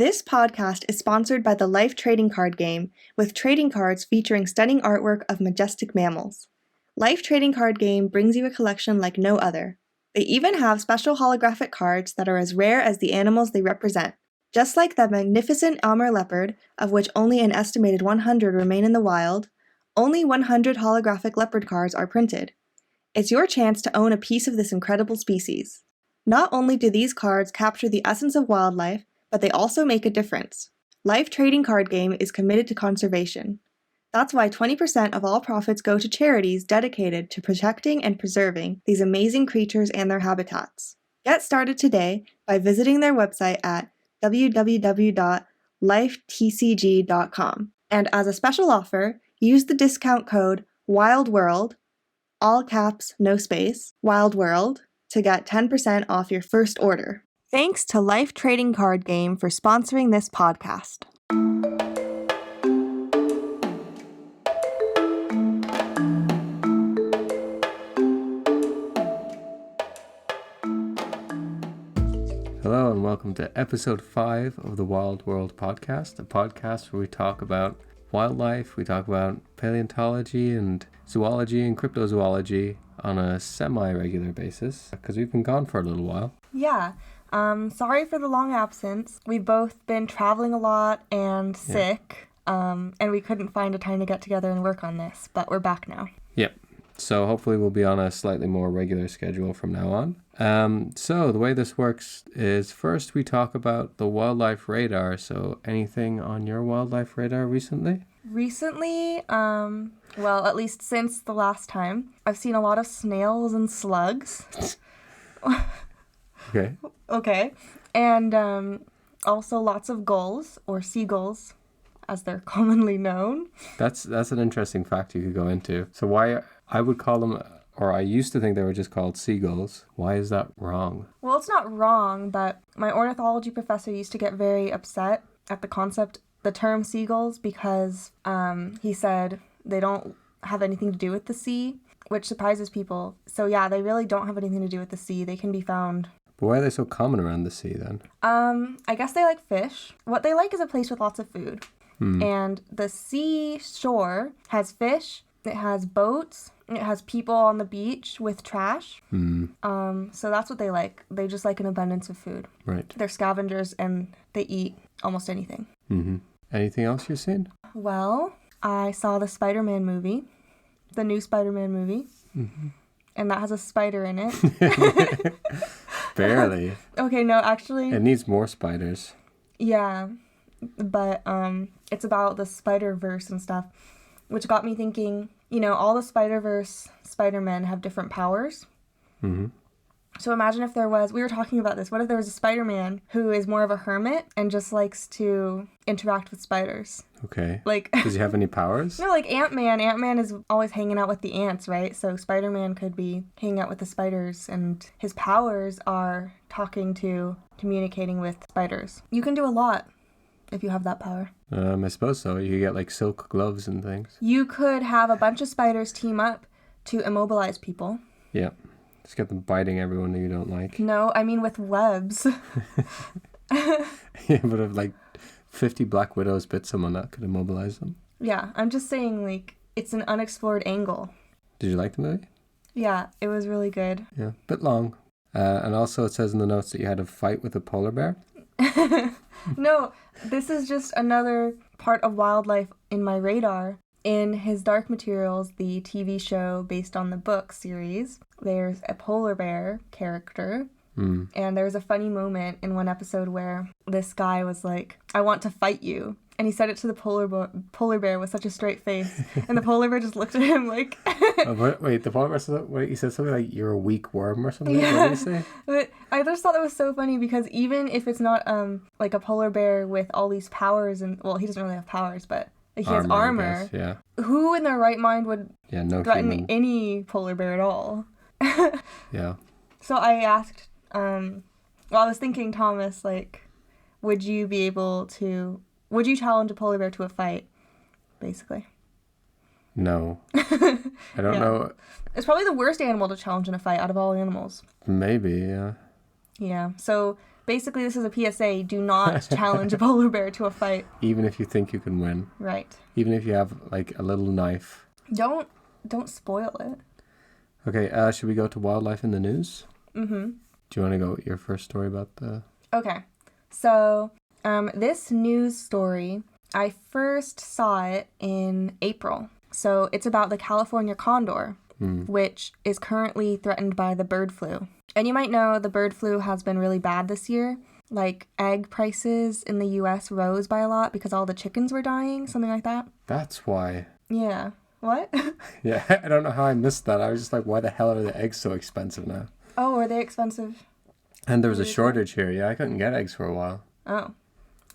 This podcast is sponsored by the Life Trading Card Game, with trading cards featuring stunning artwork of majestic mammals. Life Trading Card Game brings you a collection like no other. They even have special holographic cards that are as rare as the animals they represent. Just like the magnificent Amur leopard, of which only an estimated 100 remain in the wild, only 100 holographic leopard cards are printed. It's your chance to own a piece of this incredible species. Not only do these cards capture the essence of wildlife, but they also make a difference. Life Trading Card Game is committed to conservation. That's why 20% of all profits go to charities dedicated to protecting and preserving these amazing creatures and their habitats. Get started today by visiting their website at www.lifetcg.com. And as a special offer, use the discount code WILDWORLD, all caps, no space, WILDWORLD, to get 10% off your first order. Thanks to Life Trading Card Game for sponsoring this podcast. Hello and welcome to episode 5 of the Wild World Podcast, a podcast where we talk about wildlife, we talk about paleontology and zoology and cryptozoology on a semi-regular basis, because we've been gone for a little while. Yeah. Sorry for the long absence. We've both been traveling a lot and sick, and we couldn't find a time to get together and work on this, but we're back now. Yep. So hopefully we'll be on a slightly more regular schedule from now on. So the way this works is first we talk about the wildlife radar. So anything on your wildlife radar recently? Recently, well, at least since the last time, I've seen a lot of snails and slugs. Okay. And also lots of gulls, or seagulls, as they're commonly known. That's an interesting fact you could go into. So why I would call them, or I used to think they were just called seagulls. Why is that wrong? Well, it's not wrong, but my ornithology professor used to get very upset at the term seagulls, because he said they don't have anything to do with the sea, which surprises people. So yeah, they really don't have anything to do with the sea. They can be found. But why are they so common around the sea then? I guess they like fish. What they like is a place with lots of food. And the seashore has fish, it has boats, it has people on the beach with trash. So that's what they like. They just like an abundance of food. Right. They're scavengers and they eat almost anything. Anything else you've seen? Well, I saw the Spider-Man movie, the new Spider-Man movie, and that has a spider in it. Barely. Okay, no, actually. It needs more spiders. Yeah, but it's about the Spider-Verse and stuff, which got me thinking, all the Spider-Verse Spider-Men have different powers. So imagine if we were talking about this, what if there was a Spider-Man who is more of a hermit and just likes to interact with spiders? Okay. Like, does he have any powers? No, like Ant-Man. Ant-Man is always hanging out with the ants, right? So Spider-Man could be hanging out with the spiders, and his powers are communicating with spiders. You can do a lot if you have that power. I suppose so. You get like silk gloves and things. You could have a bunch of spiders team up to immobilize people. Yeah. Just get them biting everyone that you don't like. No, I mean with webs. Yeah, but if like 50 black widows bit someone, that could immobilize them. Yeah, I'm just saying, like, it's an unexplored angle. Did you like the movie? Yeah, it was really good. Yeah, bit long. And also it says in the notes that you had a fight with a polar bear. No, this is just another part of wildlife in my radar. In his Dark Materials, the TV show based on the book series, there's a polar bear character. And there was a funny moment in one episode where this guy was like, "I want to fight you." And he said it to the polar bear with such a straight face. And the polar bear just looked at him like... Wait, the polar bear said, he said something like, "You're a weak worm" or something? Yeah. What did he say? But I just thought that was so funny, because even if it's not like a polar bear with all these powers, and well, he doesn't really have powers, but he has armor. Yeah. Who in their right mind would threaten any polar bear at all? Yeah. So I asked, I was thinking, Thomas, like, would you challenge a polar bear to a fight, basically? No. I don't know. It's probably the worst animal to challenge in a fight out of all animals. Maybe, yeah. Yeah, so Basically, this is a PSA. Do not challenge a polar bear to a fight. Even if you think you can win. Right. Even if you have like a little knife. Don't spoil it. Okay, should we go to wildlife in the news? Mm-hmm. Do you want to go with your first story about the... Okay. So, this news story, I first saw it in April. So, it's about the California condor, which is currently threatened by the bird flu. And you might know the bird flu has been really bad this year. Like, egg prices in the U.S. rose by a lot because all the chickens were dying, something like that. That's why. Yeah. What? Yeah, I don't know how I missed that. I was just like, why the hell are the eggs so expensive now? Oh, are they expensive? And there was a shortage here. Yeah, I couldn't get eggs for a while. Oh.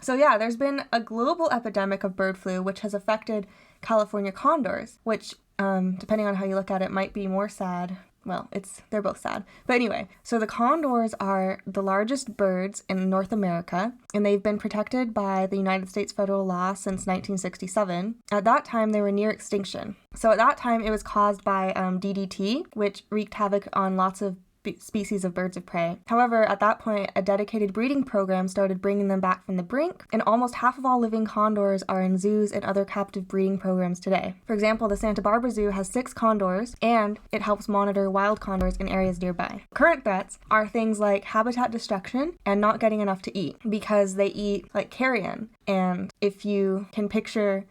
So yeah, there's been a global epidemic of bird flu, which has affected California condors, which, depending on how you look at it, might be more sad. Well, they're both sad. But anyway, so the condors are the largest birds in North America, and they've been protected by the United States federal law since 1967. At that time, they were near extinction. So at that time, it was caused by DDT, which wreaked havoc on lots of species of birds of prey. However, at that point, a dedicated breeding program started bringing them back from the brink, and almost half of all living condors are in zoos and other captive breeding programs today. For example, the Santa Barbara Zoo has 6 condors, and it helps monitor wild condors in areas nearby. Current threats are things like habitat destruction and not getting enough to eat, because they eat like carrion. And if you can picture,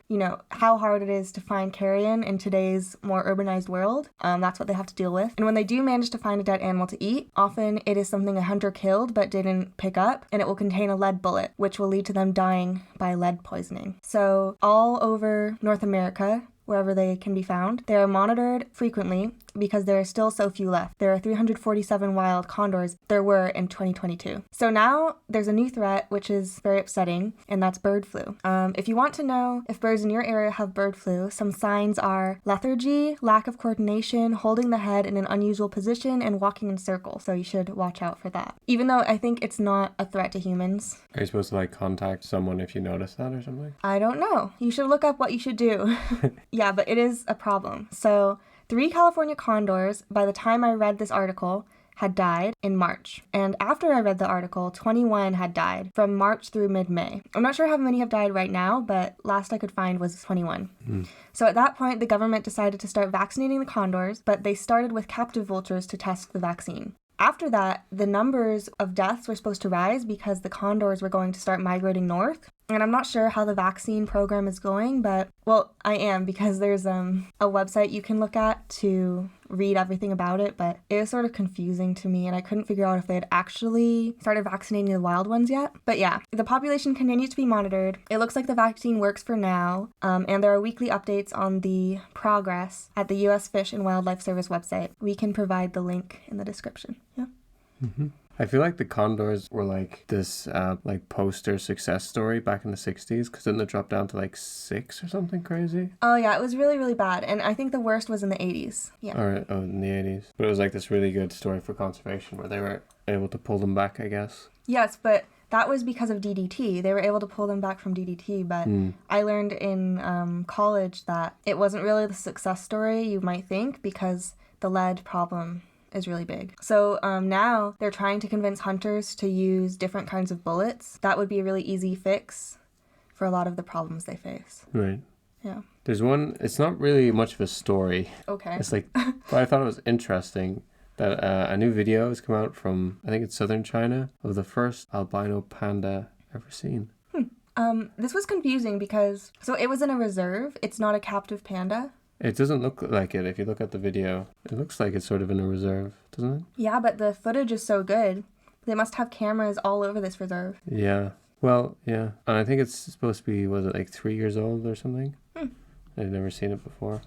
how hard it is to find carrion in today's more urbanized world, that's what they have to deal with. And when they do manage to find a dead animal to eat, often it is something a hunter killed but didn't pick up, and it will contain a lead bullet, which will lead to them dying by lead poisoning. So all over North America, wherever they can be found, they are monitored frequently because there are still so few left. There are 347 wild condors there were in 2022. So now there's a new threat, which is very upsetting, and that's bird flu. If you want to know if birds in your area have bird flu, some signs are lethargy, lack of coordination, holding the head in an unusual position, and walking in circles. So you should watch out for that. Even though I think it's not a threat to humans. Are you supposed to contact someone if you notice that or something? I don't know. You should look up what you should do. Yeah, but it is a problem. So 3 California condors, by the time I read this article, had died in March. And after I read the article, 21 had died from March through mid-May. I'm not sure how many have died right now, but last I could find was 21. So at that point, the government decided to start vaccinating the condors, but they started with captive vultures to test the vaccine. After that, the numbers of deaths were supposed to rise because the condors were going to start migrating north. And I'm not sure how the vaccine program is going, but, well, I am, because there's a website you can look at to read everything about it, but it was sort of confusing to me, and I couldn't figure out if they had actually started vaccinating the wild ones yet. But yeah, the population continues to be monitored. It looks like the vaccine works for now, and there are weekly updates on the progress at the U.S. Fish and Wildlife Service website. We can provide the link in the description. Yeah. Mm-hmm. I feel like the condors were this poster success story back in the 60s, because then they dropped down to 6 or something crazy. Oh yeah, it was really, really bad. And I think the worst was in the 80s. Yeah. Alright, in the 80s. But it was this really good story for conservation where they were able to pull them back, I guess. Yes, but that was because of DDT. They were able to pull them back from DDT, but I learned in college that it wasn't really the success story you might think, because the lead problem is really big. So now they're trying to convince hunters to use different kinds of bullets. That would be a really easy fix for a lot of the problems they face. Right. Yeah. There's one, it's not really much of a story. Okay. It's but I thought it was interesting that a new video has come out from, I think it's southern China, of the first albino panda ever seen. This was confusing because, so it was in a reserve. It's not a captive panda. It doesn't look like it. If you look at the video, it looks like it's sort of in a reserve, doesn't it? Yeah, but the footage is so good. They must have cameras all over this reserve. Yeah. Well, yeah. And I think it's supposed to be, was it 3 years old or something? I've never seen it before.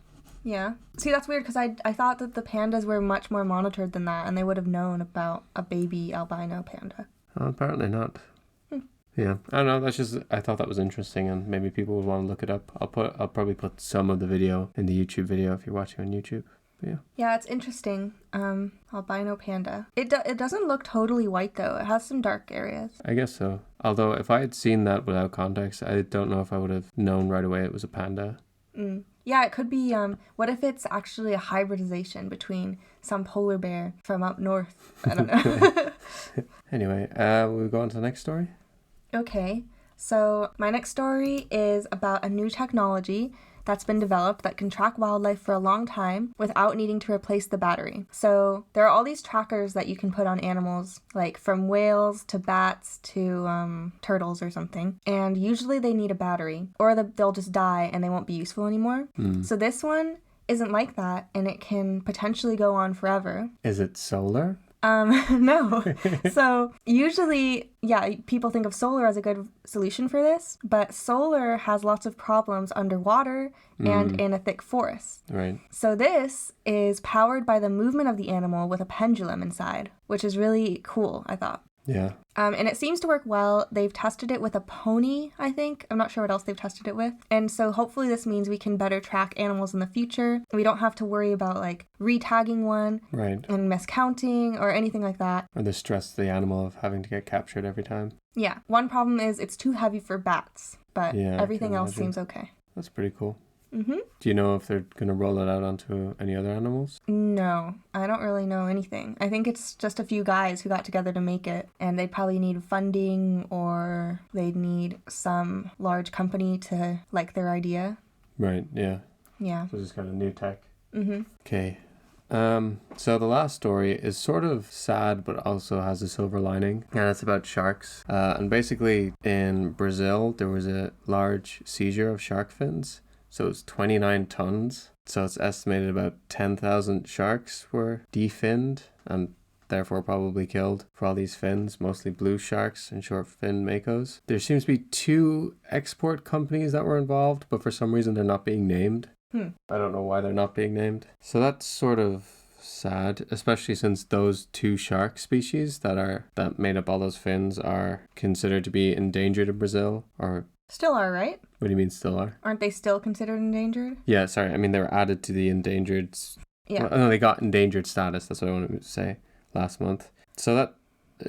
Yeah. See, that's weird because I thought that the pandas were much more monitored than that, and they would have known about a baby albino panda. Apparently not. Yeah, I don't know. That's just, I thought that was interesting, and maybe people would want to look it up. I'll probably put some of the video in the YouTube video if you're watching on YouTube. But yeah. Yeah, it's interesting. Albino panda. It doesn't look totally white though. It has some dark areas. I guess so. Although if I had seen that without context, I don't know if I would have known right away it was a panda. Yeah, it could be. What if it's actually a hybridization between some polar bear from up north. I don't know. Anyway, we'll go on to the next story. Okay, so my next story is about a new technology that's been developed that can track wildlife for a long time without needing to replace the battery. So there are all these trackers that you can put on animals, like from whales to bats to turtles or something. And usually they need a battery, or they'll just die and they won't be useful anymore. So this one isn't like that, and it can potentially go on forever. Is it solar? No. So usually, people think of solar as a good solution for this, but solar has lots of problems underwater and in a thick forest. Right. So this is powered by the movement of the animal with a pendulum inside, which is really cool, I thought. Yeah. And it seems to work well. They've tested it with a pony, I think. I'm not sure what else they've tested it with. And so hopefully this means we can better track animals in the future. We don't have to worry about like re-tagging one Right. and miscounting or anything like that. Or the stress of the animal of having to get captured every time. Yeah. One problem is it's too heavy for bats, but Yeah, I everything can else imagine. seems okay. That's pretty cool. Mm-hmm. Do you know if they're going to roll it out onto any other animals? No, I don't really know anything. I think it's just a few guys who got together to make it, and they'd probably need funding or they'd need some large company to like their idea. Right, yeah. Yeah. So it's kind of new tech. Mm-hmm. Okay. So the last story is sort of sad, but also has a silver lining, and it's about sharks. And basically in Brazil, there was a large seizure of shark fins. So it's 29 tons. So it's estimated about 10,000 sharks were definned and therefore probably killed for all these fins, mostly blue sharks and short fin makos. There seems to be 2 export companies that were involved, but for some reason they're not being named. I don't know why they're not being named. So that's sort of sad, especially since those 2 shark species that made up all those fins are considered to be endangered in Brazil. Or Still are, right? what do you mean still are? Aren't they still considered endangered? Yeah, sorry. I mean, they were added to the endangered... Yeah. Well, no, they got endangered status. That's what I wanted to say last month. So that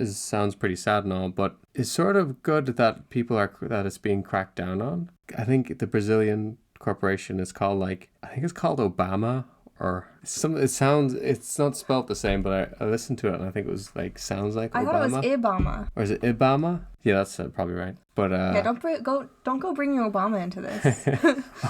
sounds pretty sad and all, but it's sort of good that that it's being cracked down on. I think the Brazilian corporation is called it's called Obama, or it's not spelled the same, but I listened to it and I think it was sounds like Obama. I thought it was Ibama. Or is it Ibama? Yeah, that's probably right. But Yeah, don't go bringing Obama into this.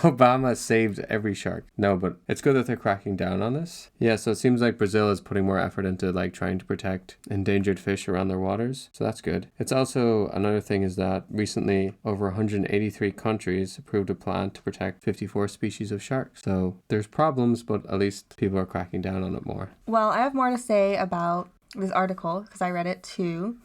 Obama saved every shark. No, but it's good that they're cracking down on this. Yeah, so it seems like Brazil is putting more effort into trying to protect endangered fish around their waters. So that's good. It's also another thing is that recently over 183 countries approved a plan to protect 54 species of sharks. So there's problems, but at least people are cracking down on it more. Well, I have more to say about this article because I read it too.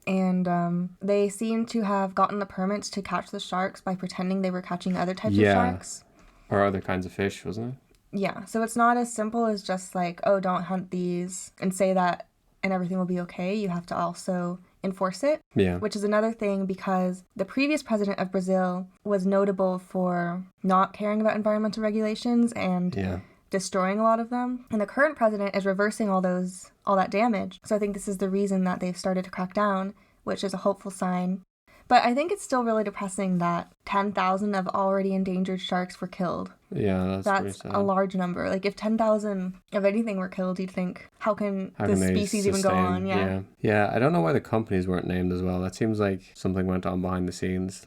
And they seem to have gotten the permits to catch the sharks by pretending they were catching other types of sharks. Or other kinds of fish, wasn't it? Yeah, so it's not as simple as just don't hunt these and say that and everything will be okay. You have to also enforce it. Yeah. Which is another thing because the previous president of Brazil was notable for not caring about environmental regulations and destroying a lot of them. And the current president is reversing all that damage. So I think this is the reason that they've started to crack down, which is a hopeful sign. But I think it's still really depressing that 10,000 of already endangered sharks were killed. Yeah, that's a large number. If 10,000 of anything were killed, you'd think, how can this species even go on? Yeah, I don't know why the companies weren't named as well. That seems like something went on behind the scenes.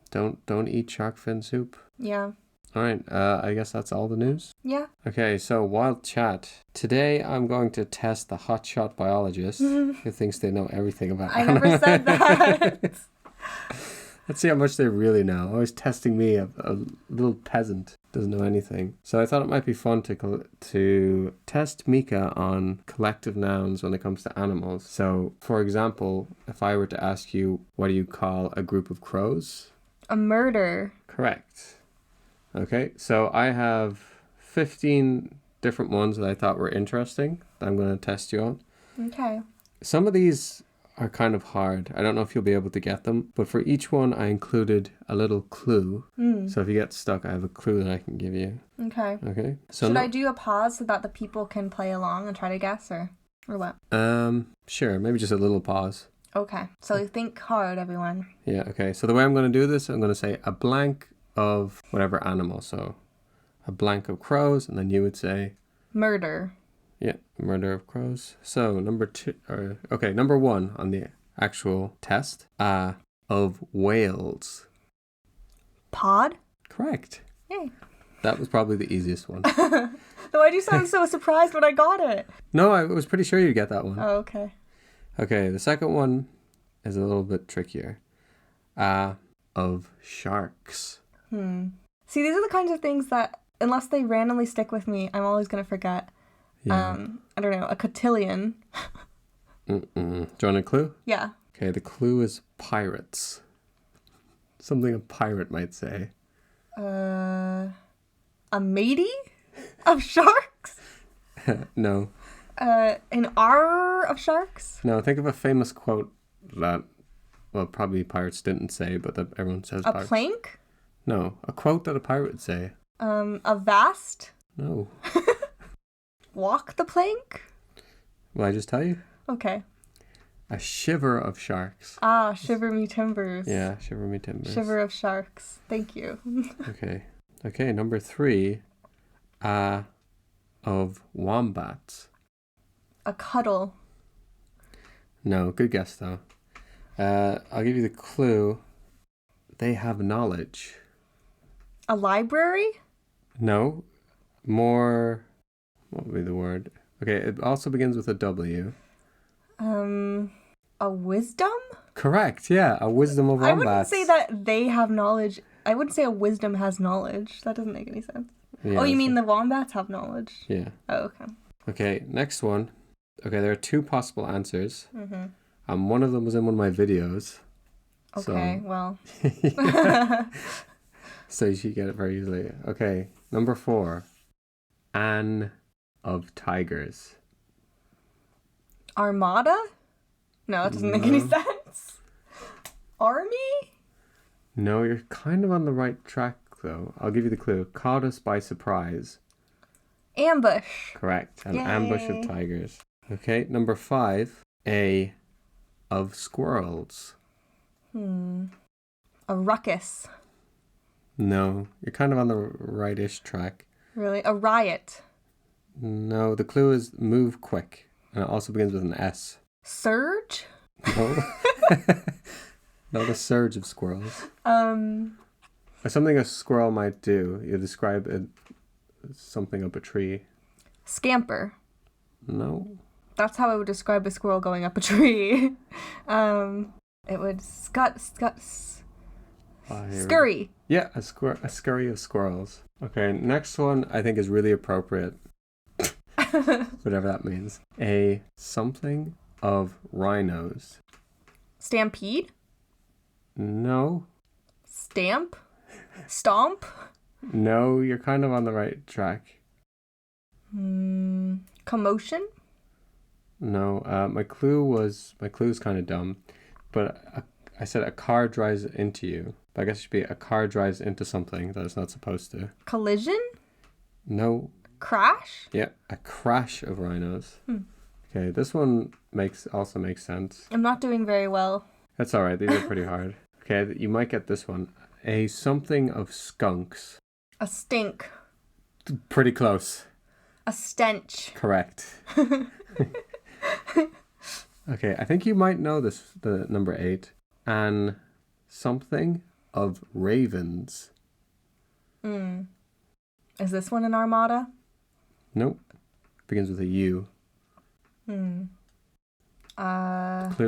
Don't eat shark fin soup. Yeah. All right, I guess that's all the news. Yeah. Okay, so wild chat. Today I'm going to test the hotshot biologist who thinks they know everything about animals. I never said that. Let's see how much they really know. Always testing me, a little peasant, doesn't know anything. So I thought it might be fun to test Mika on collective nouns when it comes to animals. So, for example, if I were to ask you, what do you call a group of crows? A murder. Correct. Okay, so I have 15 different ones that I thought were interesting that I'm going to test you on. Okay. Some of these are kind of hard. I don't know if you'll be able to get them, but for each one I included a little clue. So if you get stuck, I have a clue that I can give you. Okay. Okay. So should I do a pause so that the people can play along and try to guess, or what? Sure. Maybe just a little pause. Okay. So think hard, everyone. Yeah. Okay. So the way I'm going to do this, I'm going to say a blank of whatever animal. So a blank of crows, and then you would say murder. Yeah, murder of crows. So number one on the actual test. Of whales. Pod? Correct. Yay. That was probably the easiest one. Why do you sound so surprised when I got it? No, I was pretty sure you'd get that one. Oh, okay. Okay, the second one is a little bit trickier. Of sharks. See, these are the kinds of things that, unless they randomly stick with me, I'm always going to forget. Yeah. I don't know, a cotillion. Do you want a clue? Yeah. Okay, the clue is pirates. Something a pirate might say. A matey of sharks? No. An R of sharks? No, think of a famous quote that, well, probably pirates didn't say, but that everyone says A pirates. plank? No, a quote that a pirate would say. A vast? No. Walk the plank? Will I just tell you? Okay. A shiver of sharks. Ah, shiver me timbers. Yeah, shiver me timbers. Shiver of sharks. Thank you. Okay, number 3. Of wombats. A cuddle. No, good guess though. I'll give you the clue. They have knowledge. A library? No, more. What would be the word? Okay, it also begins with a W. A wisdom? Correct. Yeah, a wisdom of wombats. I wouldn't say that they have knowledge. I wouldn't say a wisdom has knowledge. That doesn't make any sense. Yeah, oh, you mean the wombats have knowledge? Yeah. Oh, okay. Okay, next one. Okay, there are 2 possible answers. One of them was in one of my videos. Okay, well. So you should get it very easily. Okay, number 4. An of tigers. Armada? No, that doesn't make any sense. Army? No, you're kind of on the right track, though. I'll give you the clue. Caught us by surprise. Ambush. Correct. An Yay. ambush of tigers. Okay, number 5. A of squirrels. A ruckus. No, you're kind of on the right-ish track. Really? A riot. No, the clue is move quick. And it also begins with an S. Surge? No. Not a surge of squirrels. Or something a squirrel might do. You describe it as something up a tree. Scamper. No. That's how I would describe a squirrel going up a tree. It would scurry. Yeah, a scurry of squirrels. Okay, next one I think is really appropriate. Whatever that means. A something of rhinos. Stampede? No. Stamp? Stomp? No, you're kind of on the right track. Commotion? No, my clue's kind of dumb, but I said a car drives into you. But I guess it should be a car drives into something that it's not supposed to. Collision? No. Crash? Yeah, a crash of rhinos. Okay, this one also makes sense. I'm not doing very well. That's all right. These are pretty hard. Okay, you might get this one. A something of skunks. A stink. Pretty close. A stench. Correct. Okay, I think you might know this, the number 8. An something of ravens. Is this one an armada? Nope. Begins with a U. Clue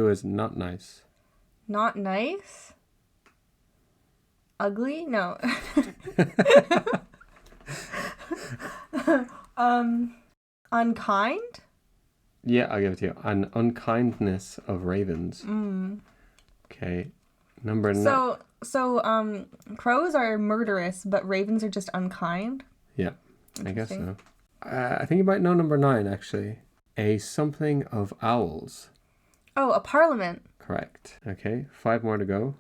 is not nice. Not nice? Ugly? No. Unkind? Yeah, I'll give it to you. An unkindness of ravens. Okay. Number 9. So crows are murderous, but ravens are just unkind? Yeah, I guess so. I think you might know number 9, actually. A something of owls. Oh, a parliament. Correct. Okay, 5 more to go.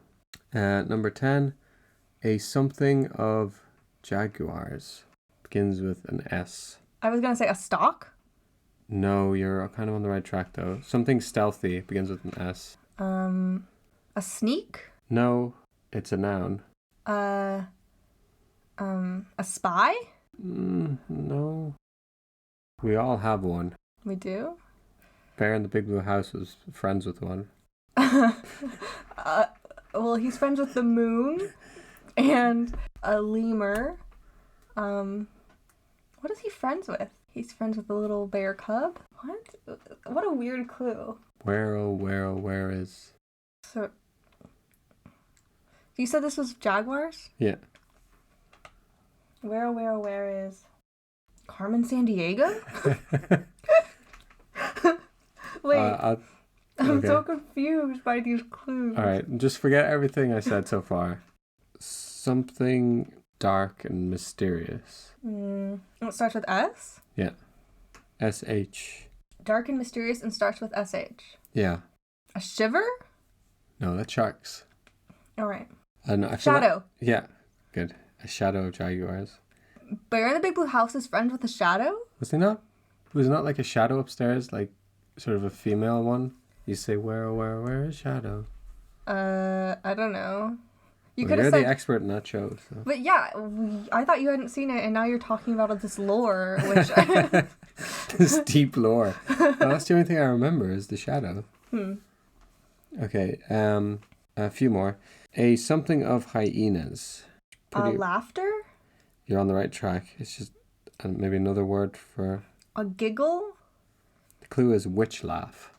Number 10. A something of jaguars. Begins with an S. I was going to say a stock? No, you're kind of on the right track, though. Something stealthy. Begins with an S. A sneak? No, it's a noun. A spy? No. We all have one. We do? Bear in the Big Blue House was friends with one. Well, he's friends with the moon and a lemur. What is he friends with? He's friends with a little bear cub? What a weird clue. Where, oh, where is... So, you said this was jaguars? Yeah. Where is... Carmen Sandiego? Wait, I'm so confused by these clues. Alright, just forget everything I said so far. Something dark and mysterious. It starts with S? Yeah. S-H. Dark and mysterious and starts with S-H. Yeah. A shiver? No, that's sharks. Alright. And I Shadow. Yeah, good. A shadow of jaguars. Bear in the Big Blue House is friends with a shadow? Was he not? Was not like a shadow upstairs, like sort of a female one? You say, where is Shadow? I don't know. You're the expert in that show. So. But yeah, I thought you hadn't seen it, and now you're talking about this lore, which... This deep lore. Well, that's the only thing I remember is the shadow. Okay, a few more. A something of hyenas. Laughter? You're on the right track. It's just maybe another word for... A giggle? The clue is witch laugh.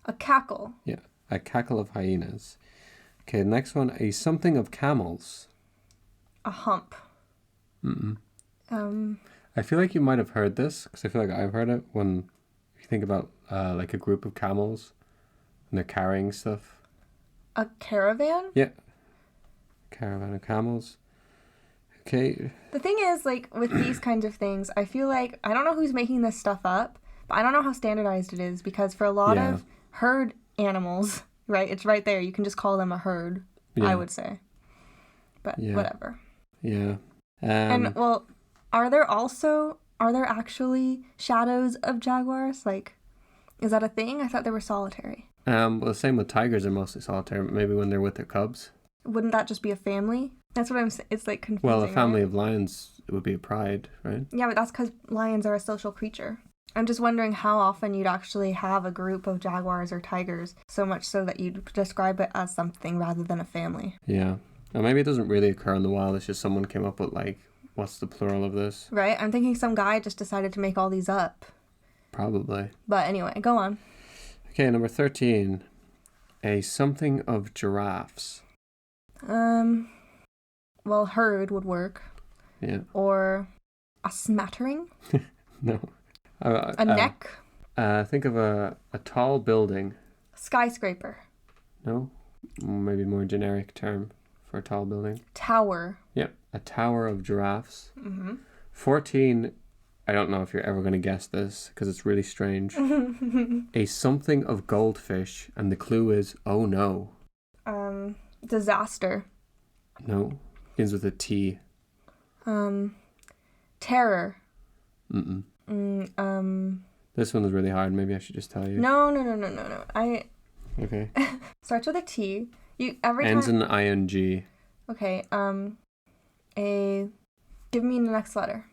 A cackle? Yeah, a cackle of hyenas. Okay, the next one, a something of camels. A hump. I feel like you might have heard this, because I feel like I've heard it when you think about like a group of camels and they're carrying stuff. A caravan? Yeah. Caravan of camels. Okay. The thing is, like, with these kinds of things, I feel like, I don't know who's making this stuff up, but I don't know how standardized it is, because for a lot of herd animals, right, it's right there. You can just call them a herd, I would say. But whatever. Yeah. And, well, are there actually shadows of jaguars? Like, is that a thing? I thought they were solitary. Well, the same with tigers are mostly solitary, maybe when they're with their cubs. Wouldn't that just be a family? That's what I'm saying. It's like confusing. Well, a family right? of lions, it would be a pride, right? Yeah, but that's because lions are a social creature. I'm just wondering how often you'd actually have a group of jaguars or tigers, so much so that you'd describe it as something rather than a family. Yeah. Or maybe it doesn't really occur in the wild, it's just someone came up with, like, what's the plural of this? Right? I'm thinking some guy just decided to make all these up. Probably. But anyway, go on. Okay, number 13. A something of giraffes. Well, herd would work. Yeah. Or a smattering? No. A neck? Think of a tall building. Skyscraper. No? Maybe more generic term for a tall building. Tower. Yep. A tower of giraffes. 14, I don't know if you're ever going to guess this because it's really strange. A something of goldfish, and the clue is, oh no. Disaster. No. Begins with a T. Terror. This one is really hard. Maybe I should just tell you. No. Okay. Starts with a T. Ends in ing. Okay. Give me the next letter.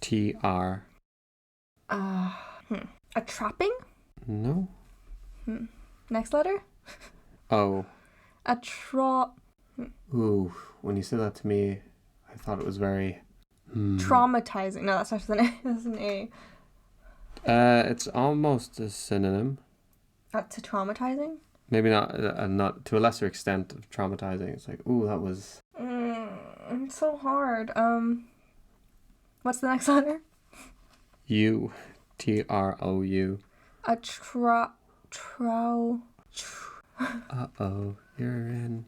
TR. A trapping? No. Next letter? O. A Ooh, when you said that to me, I thought it was very... Traumatizing. No, that starts with an A. That's an A. It's almost a synonym. To traumatizing? Maybe not to a lesser extent of traumatizing. It's like, ooh, that was... It's so hard. What's the next letter? U. Trou. A Uh-oh, you're in...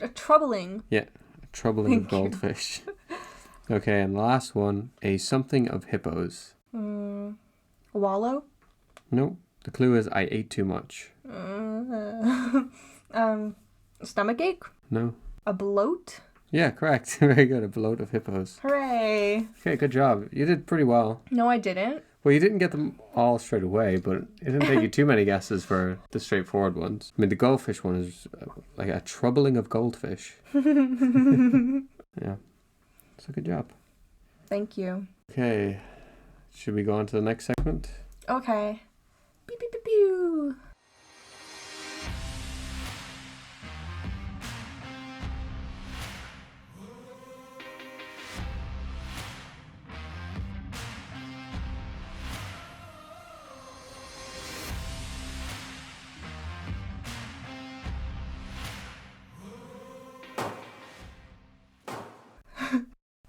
A troubling. Yeah, troubling of goldfish. Okay, and the last one, a something of hippos. Wallow? No, the clue is I ate too much. Stomachache? No. A bloat? Yeah, correct. Very good, a bloat of hippos. Hooray! Okay, good job. You did pretty well. No, I didn't. Well, you didn't get them all straight away, but it didn't take you too many guesses for the straightforward ones. I mean, the goldfish one is like a troubling of goldfish. Yeah. So good job. Thank you. Okay. should we go on to the next segment? Okay. Pew, pew, pew, pew.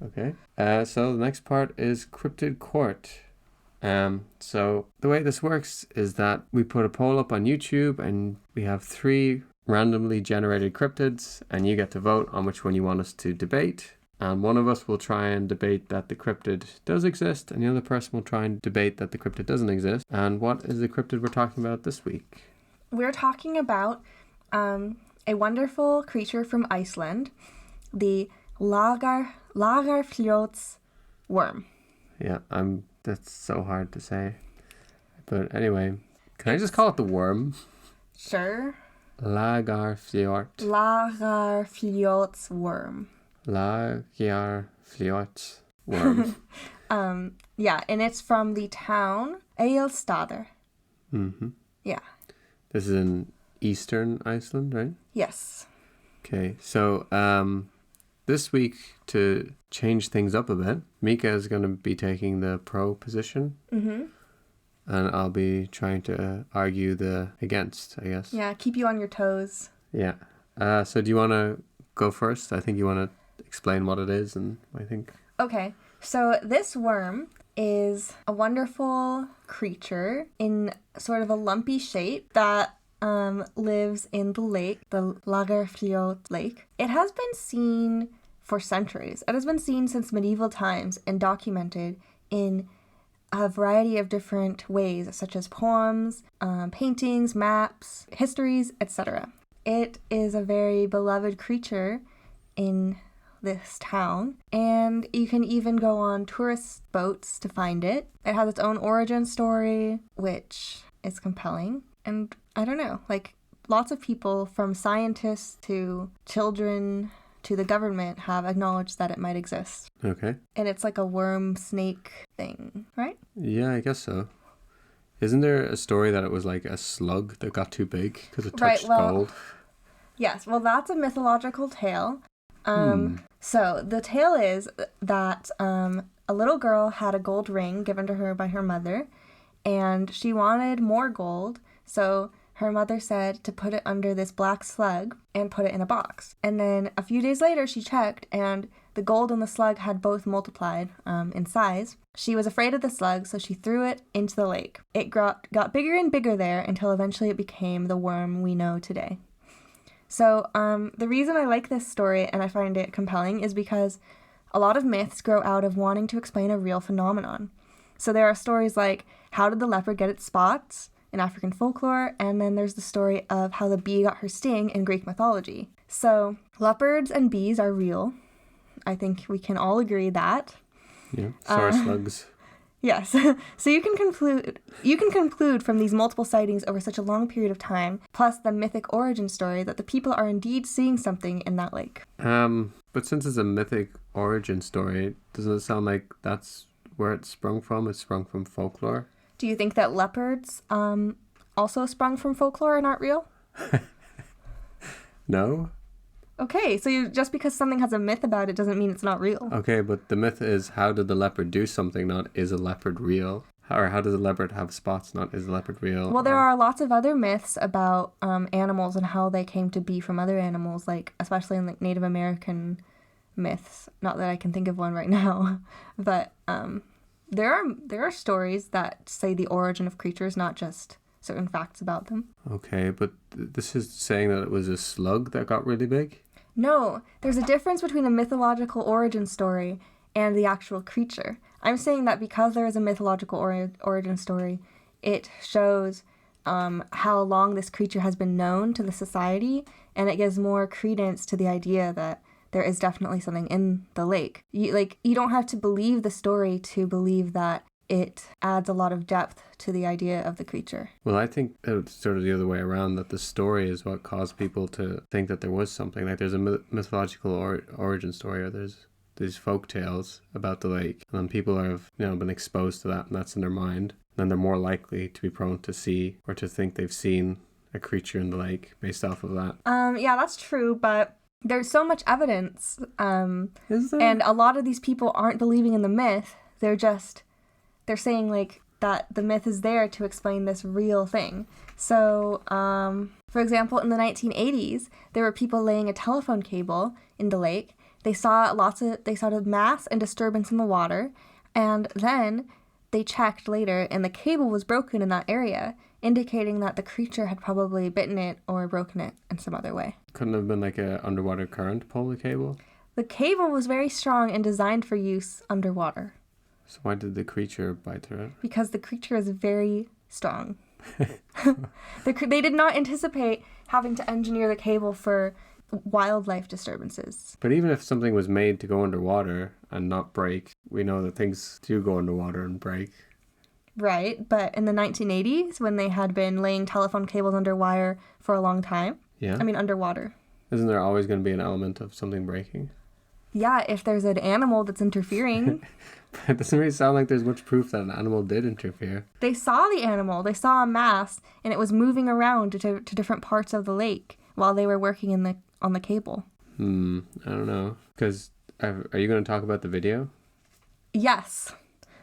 Okay. So the next part is Cryptid Court. So the way this works is that we put a poll up on YouTube and we have 3 randomly generated cryptids, and you get to vote on which one you want us to debate. And one of us will try and debate that the cryptid does exist, and the other person will try and debate that the cryptid doesn't exist. And what is the cryptid we're talking about this week? We're talking about a wonderful creature from Iceland, the Lagerfljóts worm. Yeah, that's so hard to say. But anyway, can I just call it the worm? Sure. Lagerfljót. Lagerfljóts worm. Lagerfljóts worm. Yeah, and it's from the town Egilsstaðir. Mm-hmm. Yeah. This is in eastern Iceland, right? Yes. Okay, so this week, to change things up a bit, Mika is going to be taking the pro position. Mm-hmm. And I'll be trying to argue the against, I guess. Yeah, keep you on your toes. Yeah. So do you want to go first? I think you want to explain what it is, and I think... Okay, so this worm is a wonderful creature in sort of a lumpy shape that lives in the lake, the Lagerfljót Lake. It has been seen for centuries. It has been seen since medieval times and documented in a variety of different ways, such as poems, paintings, maps, histories, etc. It is a very beloved creature in this town, and you can even go on tourist boats to find it. It has its own origin story, which is compelling. And I don't know, like, lots of people, from scientists to children to the government, have acknowledged that it might exist. Okay. And it's like a worm snake thing, right? Yeah, I guess so. Isn't there a story that it was like a slug that got too big because it touched gold? Yes, well, that's a mythological tale. So the tale is that a little girl had a gold ring given to her by her mother, and she wanted more gold, so her mother said to put it under this black slug and put it in a box. And then a few days later, she checked, and the gold and the slug had both multiplied in size. She was afraid of the slug, so she threw it into the lake. It got bigger and bigger there until eventually it became the worm we know today. So the reason I like this story and I find it compelling is because a lot of myths grow out of wanting to explain a real phenomenon. So there are stories like, how did the leopard get its spots in African folklore? And then there's the story of how the bee got her sting in Greek mythology. So leopards and bees are real. I think we can all agree that. Yeah, so are slugs. Yes. So you can conclude from these multiple sightings over such a long period of time, plus the mythic origin story, that the people are indeed seeing something in that lake. But since it's a mythic origin story, doesn't it sound like that's where it sprung from? It sprung from folklore? Do you think that leopards also sprung from folklore and aren't real? No. Okay, so just because something has a myth about it doesn't mean it's not real. Okay, but the myth is, how did the leopard do something, not is a leopard real? Or how does a leopard have spots, not is a leopard real? Well, there are lots of other myths about animals and how they came to be from other animals, like especially in like Native American myths. Not that I can think of one right now, but there are stories that say the origin of creatures, not just certain facts about them. Okay, but this is saying that it was a slug that got really big? No, there's a difference between a mythological origin story and the actual creature. I'm saying that because there is a mythological origin story, it shows how long this creature has been known to the society, and it gives more credence to the idea that there is definitely something in the lake. You don't have to believe the story to believe that it adds a lot of depth to the idea of the creature. Well, I think it's sort of the other way around, that the story is what caused people to think that there was something. Like there's a mythological origin story, or there's these folk tales about the lake, and then people have, been exposed to that, and that's in their mind, then they're more likely to be prone to see or to think they've seen a creature in the lake based off of that. Yeah, that's true, but there's so much evidence. Is there? And a lot of these people aren't believing in the myth. They're saying like that the myth is there to explain this real thing. So, for example, in the 1980s, there were people laying a telephone cable in the lake. They saw a mass and disturbance in the water, and then they checked later, and the cable was broken in that area, indicating that the creature had probably bitten it or broken it in some other way. Couldn't have been like an underwater current to pull the cable? The cable was very strong and designed for use underwater. So why did the creature bite through it? Because the creature is very strong. They did not anticipate having to engineer the cable for wildlife disturbances. But even if something was made to go underwater and not break, we know that things do go underwater and break. Right, but in the 1980s, when they had been laying telephone cables under wire for a long time, underwater. Isn't there always going to be an element of something breaking? Yeah, if there's an animal that's interfering. But it doesn't really sound like there's much proof that an animal did interfere. They saw the animal. They saw a mass, and it was moving around to different parts of the lake while they were working on the cable. I don't know. Because, are you going to talk about the video? Yes.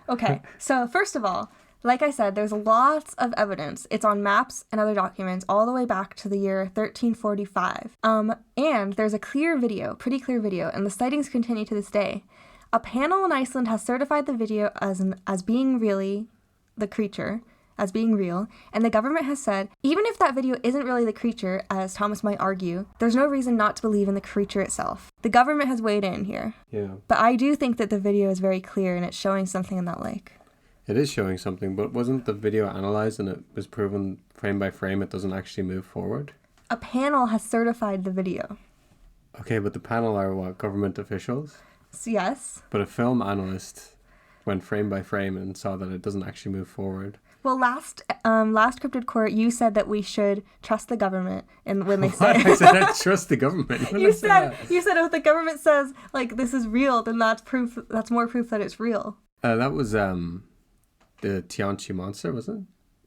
Okay, so first of all, like I said, there's lots of evidence. It's on maps and other documents all the way back to the year 1345. And there's a pretty clear video, and the sightings continue to this day. A panel in Iceland has certified the video as being really the creature, as being real, and the government has said, even if that video isn't really the creature, as Thomas might argue, there's no reason not to believe in the creature itself. The government has weighed in here. Yeah. But I do think that the video is very clear, and it's showing something in that lake. It is showing something, but wasn't the video analyzed and it was proven frame by frame it doesn't actually move forward? A panel has certified the video. Okay, but the panel are what, government officials? Yes. But a film analyst went frame by frame and saw that it doesn't actually move forward. Well, last Cryptid Court, you said that we should trust the government, and when they say I said I trust the government. you said if the government says like this is real, then that's proof. That's more proof that it's real. That was the Tianchi monster, wasn't it?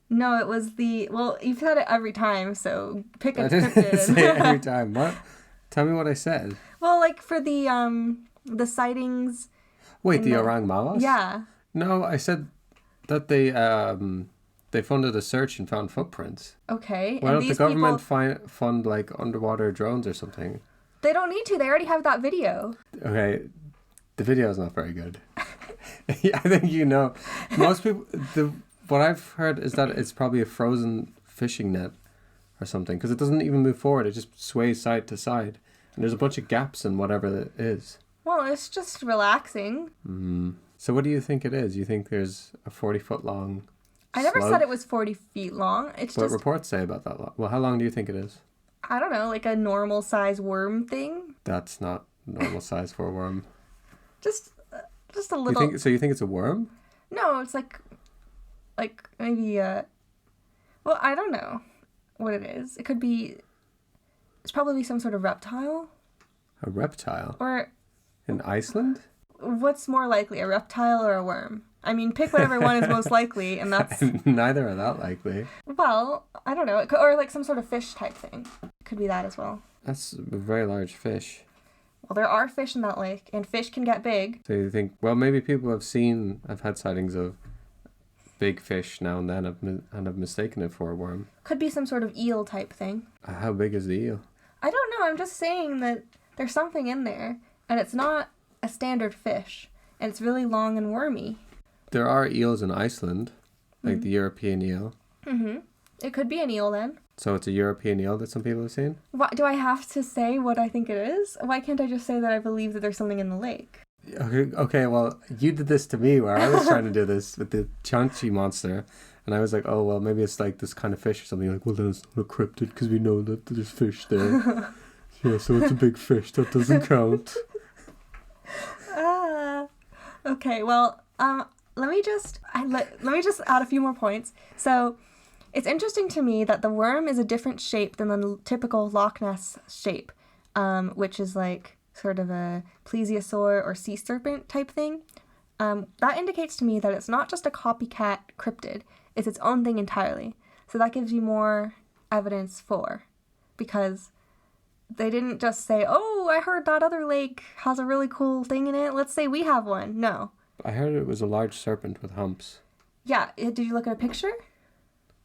No, it was you've said it every time, so pick a I didn't cryptid. say it every time. What? Tell me what I said. Well, like for the sightings. Wait, the orang mawas? Yeah. No, I said that they funded a search and found footprints. Okay. Why don't the government fund like underwater drones or something? They don't need to. They already have that video. Okay, the video is not very good. I think most people. What I've heard is that it's probably a frozen fishing net or something because it doesn't even move forward. It just sways side to side, and there's a bunch of gaps in whatever it is. Well, it's just relaxing. So what do you think it is? You think there's a 40-foot long I never slope? said it was 40 feet long. It's what just... reports say about that long? Well, how long do you think it is? I don't know, like a normal size worm thing? That's not normal size for a worm. Just a little... You think it's a worm? No, it's like maybe well, I don't know what it is. It could be... It's probably some sort of reptile. A reptile? Or... In Iceland? What's more likely, a reptile or a worm? I mean, pick whatever one is most likely, and that's... Neither are that likely. Well, I don't know. Or like some sort of fish type thing. Could be that as well. That's a very large fish. Well, there are fish in that lake, and fish can get big. So you think, well, maybe people have had sightings of big fish now and then and have mistaken it for a worm. Could be some sort of eel type thing. How big is the eel? I don't know. I'm just saying that there's something in there, and it's not a standard fish, and it's really long and wormy. There are eels in Iceland, like the European eel. Mm-hmm. It could be an eel then. So it's a European eel that some people have seen? What, do I have to say what I think it is? Why can't I just say that I believe that there's something in the lake? Okay, well, you did this to me where I was trying to do this with the Tianchi monster, and I was like, oh, well, maybe it's like this kind of fish or something. You're like, well, then it's not a cryptid because we know that there's fish there. Yeah, so it's a big fish. That doesn't count. Okay, well, let me just add a few more points. So, it's interesting to me that the worm is a different shape than the typical Loch Ness shape, which is like sort of a plesiosaur or sea serpent type thing, that indicates to me that it's not just a copycat cryptid, it's its own thing entirely. So that gives you more evidence because they didn't just say, oh, I heard that other lake has a really cool thing in it, let's say we have one. No. I heard it was a large serpent with humps. Yeah, did you look at a picture?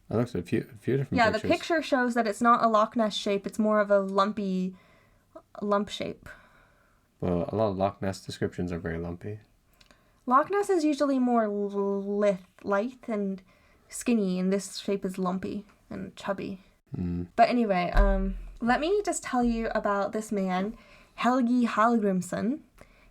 I looked at a few different pictures. Yeah, the picture shows that it's not a Loch Ness shape, it's more of a lumpy lump shape. Well, a lot of Loch Ness descriptions are very lumpy. Loch Ness is usually more lithe and skinny, and this shape is lumpy and chubby. But anyway, let me just tell you about this man, Helgi Hallgrimsson.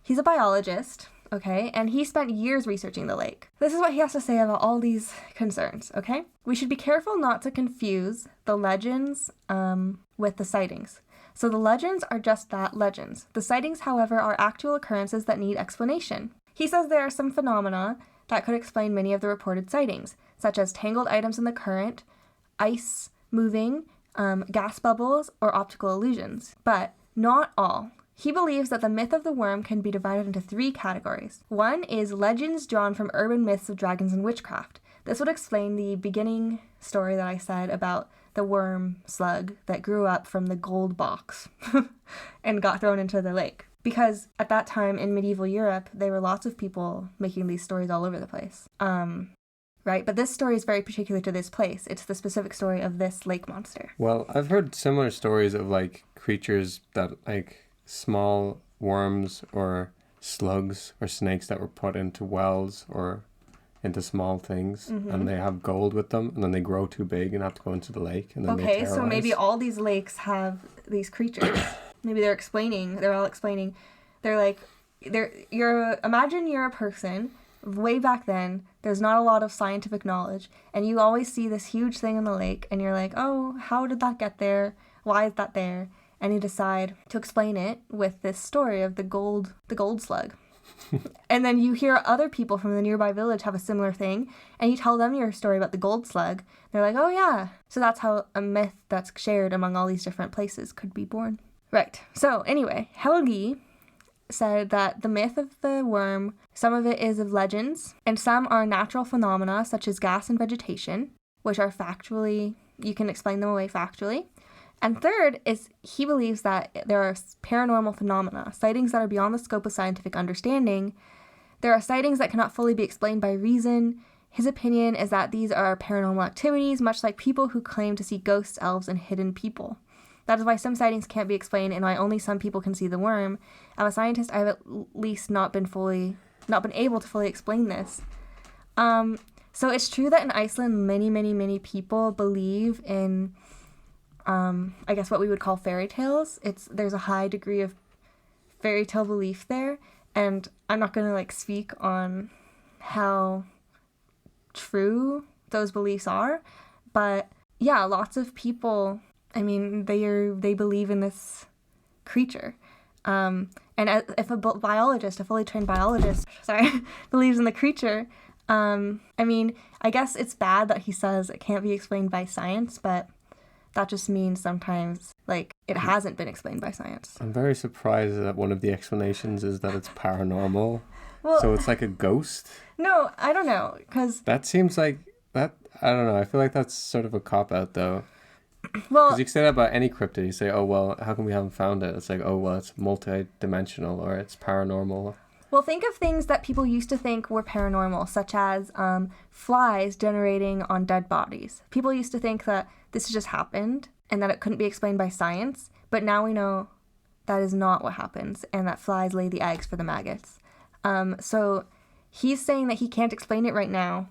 He's a biologist, okay, and he spent years researching the lake. This is what he has to say about all these concerns, okay? We should be careful not to confuse the legends with the sightings. So the legends are just that, legends. The sightings, however, are actual occurrences that need explanation. He says there are some phenomena that could explain many of the reported sightings, such as tangled items in the current, ice moving, gas bubbles, or optical illusions. But not all. He believes that the myth of the worm can be divided into 3 categories. One is legends drawn from urban myths of dragons and witchcraft. This would explain the beginning story that I said about the worm slug that grew up from the gold box and got thrown into the lake. Because at that time in medieval Europe, there were lots of people making these stories all over the place. Right? But this story is very particular to this place. It's the specific story of this lake monster. Well, I've heard similar stories of like creatures that like small worms or slugs or snakes that were put into wells or into small things, and they have gold with them, and then they grow too big and have to go into the lake, and then they terrorize. So maybe all these lakes have these creatures. Maybe they're all explaining. They're like, imagine you're a person, way back then, there's not a lot of scientific knowledge, and you always see this huge thing in the lake, and you're like, oh, how did that get there? Why is that there? And you decide to explain it with this story of the gold slug. And then you hear other people from the nearby village have a similar thing, and you tell them your story about the gold slug. They're like, oh yeah. So that's how a myth that's shared among all these different places could be born. Right. So anyway, Helgi said that the myth of the worm, some of it is of legends, and some are natural phenomena such as gas and vegetation, which are factually, you can explain them away factually. And third is he believes that there are paranormal phenomena, sightings that are beyond the scope of scientific understanding. There are sightings that cannot fully be explained by reason. His opinion is that these are paranormal activities, much like people who claim to see ghosts, elves, and hidden people. That is why some sightings can't be explained and why only some people can see the worm. I'm a scientist, I have at least not been able to fully explain this. So it's true that in Iceland, many people believe in I guess what we would call fairy tales. There's a high degree of fairy tale belief there, and I'm not going to speak on how true those beliefs are, but yeah, lots of people, I mean, they believe in this creature. And if a fully trained biologist, believes in the creature, I mean, I guess it's bad that he says it can't be explained by science, but that just means sometimes, it hasn't been explained by science. I'm very surprised that one of the explanations is that it's paranormal. Well, so it's like a ghost? No, I don't know, because... That seems like... I don't know, I feel like that's sort of a cop-out, though. Well... Because you can say that about any cryptid. You say, oh, well, how come we haven't found it? It's like, oh, well, it's multi-dimensional, or it's paranormal. Well, think of things that people used to think were paranormal, such as flies generating on dead bodies. People used to think that this just happened and that it couldn't be explained by science, but now we know that is not what happens and that flies lay the eggs for the maggots. So he's saying that he can't explain it right now.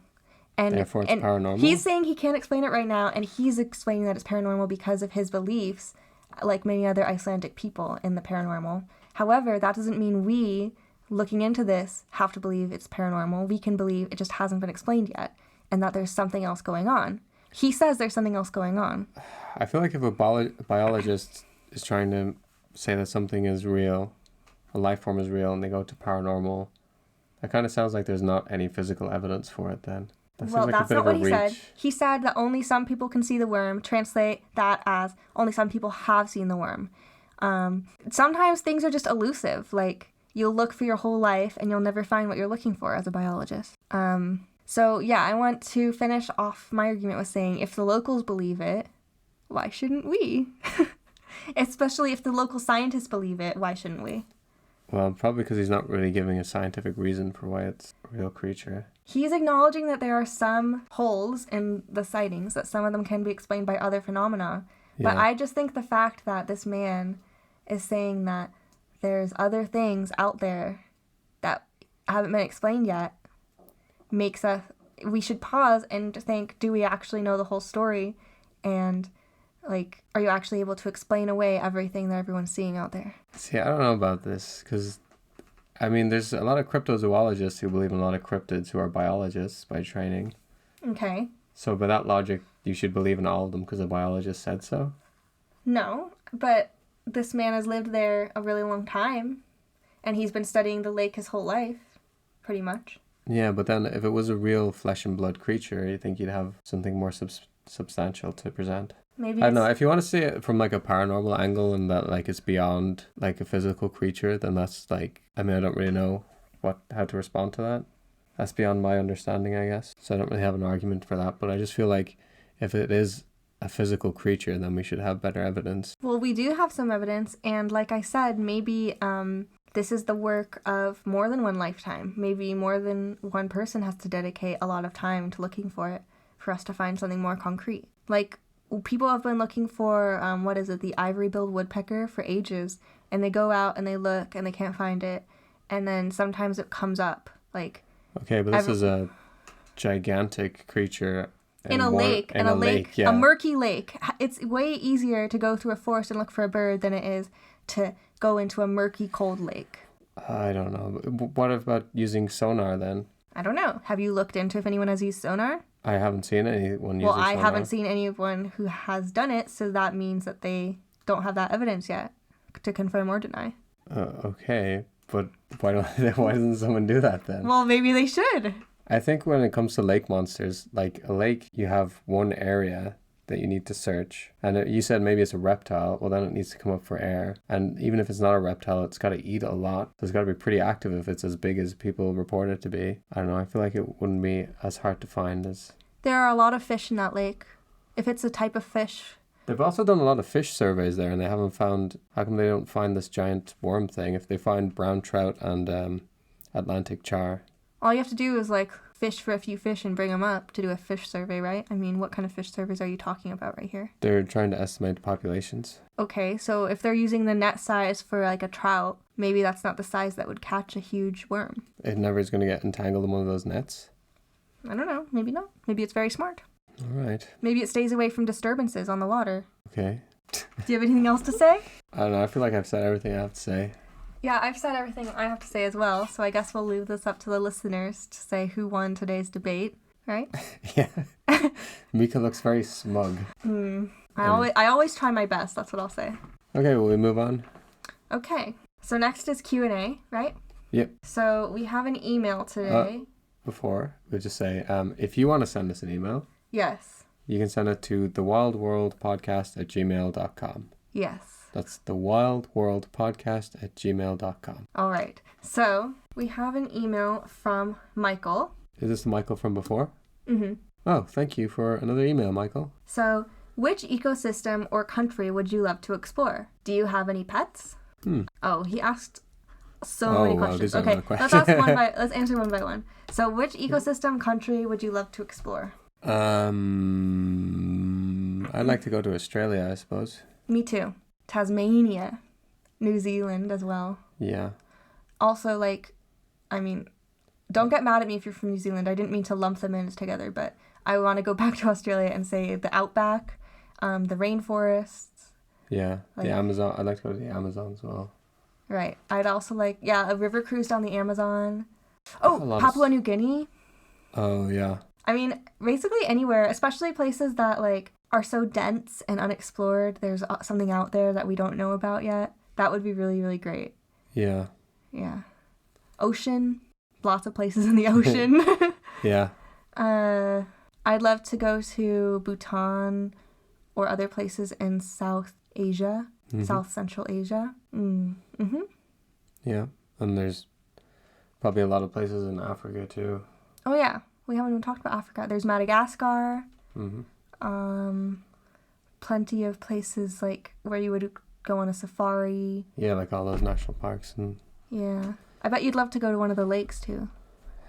And therefore it's paranormal? He's saying he can't explain it right now, and he's explaining that it's paranormal because of his beliefs, like many other Icelandic people in the paranormal. However, that doesn't mean we, looking into this, have to believe it's paranormal. We can believe it just hasn't been explained yet, and that there's something else going on. He says there's something else going on. I feel like if a biologist is trying to say that something is real, a life form is real, and they go to paranormal, that kind of sounds like there's not any physical evidence for it then. Well, that's not what he said. He said that only some people can see the worm. Translate that as only some people have seen the worm. Sometimes things are just elusive. Like, you'll look for your whole life and you'll never find what you're looking for as a biologist. So yeah, I want to finish off my argument with saying if the locals believe it, why shouldn't we? Especially if the local scientists believe it, why shouldn't we? Well, probably because he's not really giving a scientific reason for why it's a real creature. He's acknowledging that there are some holes in the sightings, that some of them can be explained by other phenomena. Yeah. But I just think the fact that this man is saying that there's other things out there that haven't been explained yet makes we should pause and think, do we actually know the whole story? And, like, are you actually able to explain away everything that everyone's seeing out there? See, I don't know about this, because, I mean, there's a lot of cryptozoologists who believe in a lot of cryptids who are biologists by training. Okay. So by that logic, you should believe in all of them because a biologist said so? No, but this man has lived there a really long time, and he's been studying the lake his whole life, pretty much. Yeah, but then if it was a real flesh and blood creature, you think you'd have something more substantial to present. Maybe I don't know, if you want to see it from like a paranormal angle and that like it's beyond like a physical creature, then that's like, I mean, I don't really know how to respond to that. That's beyond my understanding, I guess. So I don't really have an argument for that, but I just feel like if it is a physical creature, then we should have better evidence. Well, we do have some evidence, and like I said, maybe this is the work of more than one lifetime. Maybe more than one person has to dedicate a lot of time to looking for it for us to find something more concrete. Like, people have been looking for, the ivory-billed woodpecker for ages, and they go out and they look and they can't find it, and then sometimes it comes up, like... Okay, but this is a gigantic creature... In a lake, yeah. A murky lake. It's way easier to go through a forest and look for a bird than it is to go into a murky, cold lake. I don't know. What about using sonar then? I don't know. Have you looked into if anyone has used sonar? I haven't seen anyone using sonar. Well, I sonar. haven't seen anyone who has done it, so that means that they don't have that evidence yet to confirm or deny. Okay, but why doesn't someone do that then? Well, maybe they should. I think when it comes to lake monsters, like a lake, you have one area that you need to search. And you said maybe it's a reptile. Well, then it needs to come up for air. And even if it's not a reptile, it's got to eat a lot. So it's got to be pretty active if it's as big as people report it to be. I don't know. I feel like it wouldn't be as hard to find as... There are a lot of fish in that lake. If it's a type of fish... They've also done a lot of fish surveys there, and they haven't found... How come they don't find this giant worm thing if they find brown trout and Atlantic char? All you have to do is, like, fish for a few fish and bring them up to do a fish survey, right? I mean, what kind of fish surveys are you talking about right here? They're trying to estimate the populations. Okay, so if they're using the net size for, like, a trout, maybe that's not the size that would catch a huge worm. It never is going to get entangled in one of those nets? I don't know. Maybe not. Maybe it's very smart. All right. Maybe it stays away from disturbances on the water. Okay. Do you have anything else to say? I don't know. I feel like I've said everything I have to say. Yeah, I've said everything I have to say as well, so I guess we'll leave this up to the listeners to say who won today's debate, right? Yeah. Mika looks very smug. I always try my best, that's what I'll say. Okay, will we move on? Okay, so next is Q&A, right? Yep. So we have an email today. Before, we'll just say, if you want to send us an email... Yes. You can send it to thewildworldpodcast@gmail.com. Yes. That's thewildworldpodcast@gmail.com. All right. So we have an email from Michael. Is this the Michael from before? Mm-hmm. Oh, thank you for another email, Michael. So, which ecosystem or country would you love to explore? Do you have any pets? Oh, he asked many questions. Okay, let's answer one by one. So, which ecosystem country would you love to explore? I'd like to go to Australia, I suppose. Me too. Tasmania, New Zealand as well. Yeah. Also, don't get mad at me if you're from New Zealand. I didn't mean to lump them in together, but I want to go back to Australia and say the outback, the rainforests. Yeah, the Amazon. I'd like to go to the Amazon as well. Right. I'd also a river cruise down the Amazon. Oh, Papua New Guinea. Oh, yeah. I mean, basically anywhere, especially places that are so dense and unexplored. There's something out there that we don't know about yet. That would be really, really great. Yeah. Yeah. Ocean. Lots of places in the ocean. Yeah. I'd love to go to Bhutan or other places in South Asia. South Central Asia. Yeah, and there's probably a lot of places in Africa too. Oh yeah, we haven't even talked about Africa. There's Madagascar. Plenty of places like where you would go on a safari. Yeah, like all those national parks and. Yeah, I bet you'd love to go to one of the lakes too.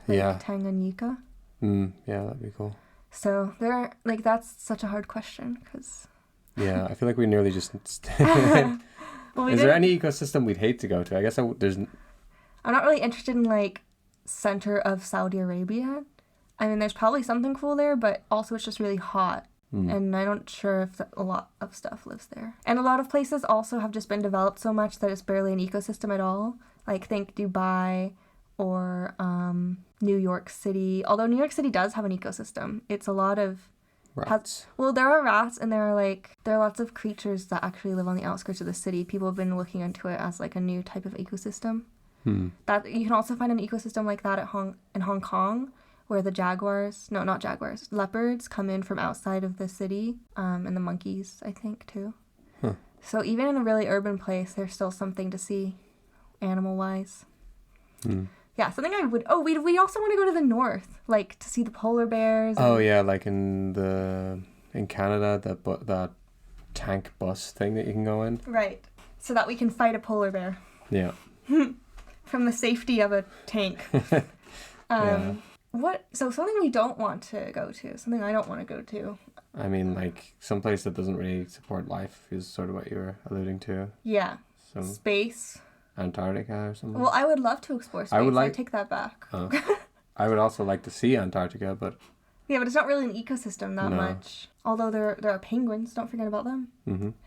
Like Tanganyika. Yeah, that'd be cool. So that's such a hard question because. Yeah, I feel like we nearly just. Well, Is there any ecosystem we'd hate to go to? I guess there's. I'm not really interested in like center of Saudi Arabia. I mean, there's probably something cool there, but also it's just really hot. And I'm not sure if a lot of stuff lives there. And a lot of places also have just been developed so much that it's barely an ecosystem at all. Like think Dubai or New York City. Although New York City does have an ecosystem. It's a lot of rats. There are rats and there are lots of creatures that actually live on the outskirts of the city. People have been looking into it as like a new type of ecosystem. That you can also find an ecosystem like that in Hong Kong, where the leopards come in from outside of the city, and the monkeys, I think, too. So even in a really urban place, there's still something to see, animal-wise. Yeah, something I would... Oh, we also want to go to the north, like, to see the polar bears. Oh, yeah, like in Canada, that tank bus thing that you can go in. Right, so that we can fight a polar bear. Yeah. From the safety of a tank. So something we don't want to go to, something I don't want to go to. I mean, like, someplace that doesn't really support life is sort of what you were alluding to. Yeah. Space. Antarctica or something. Well, I would love to explore space. I take that back. I would also like to see Antarctica, but... Yeah, but it's not really an ecosystem that much. Although there are penguins, don't forget about them.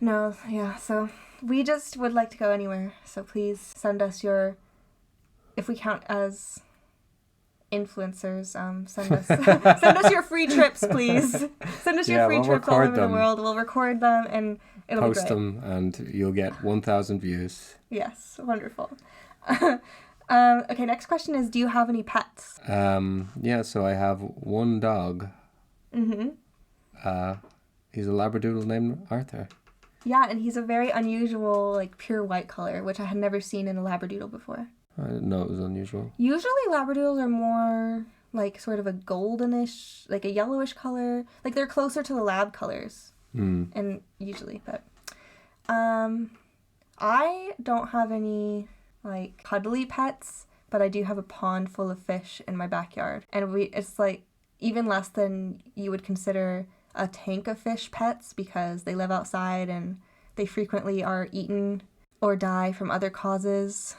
No, yeah, so we just would like to go anywhere. So please send us if we count as influencers, send us your free trips, please. Send us your free trips all over the world. We'll record them and it'll be great. Post them and you'll get 1,000 views. Yes, wonderful. Okay, next question is, do you have any pets? Yeah, so I have one dog. He's a Labradoodle named Arthur. Yeah, and he's a very unusual, like, pure white color, which I had never seen in a Labradoodle before. I didn't know it was unusual. Usually Labradoodles are more like sort of a goldenish, like a yellowish color. Like they're closer to the lab colors. And usually, but I don't have any like cuddly pets, but I do have a pond full of fish in my backyard. And it's like even less than you would consider a tank of fish pets because they live outside and they frequently are eaten or die from other causes.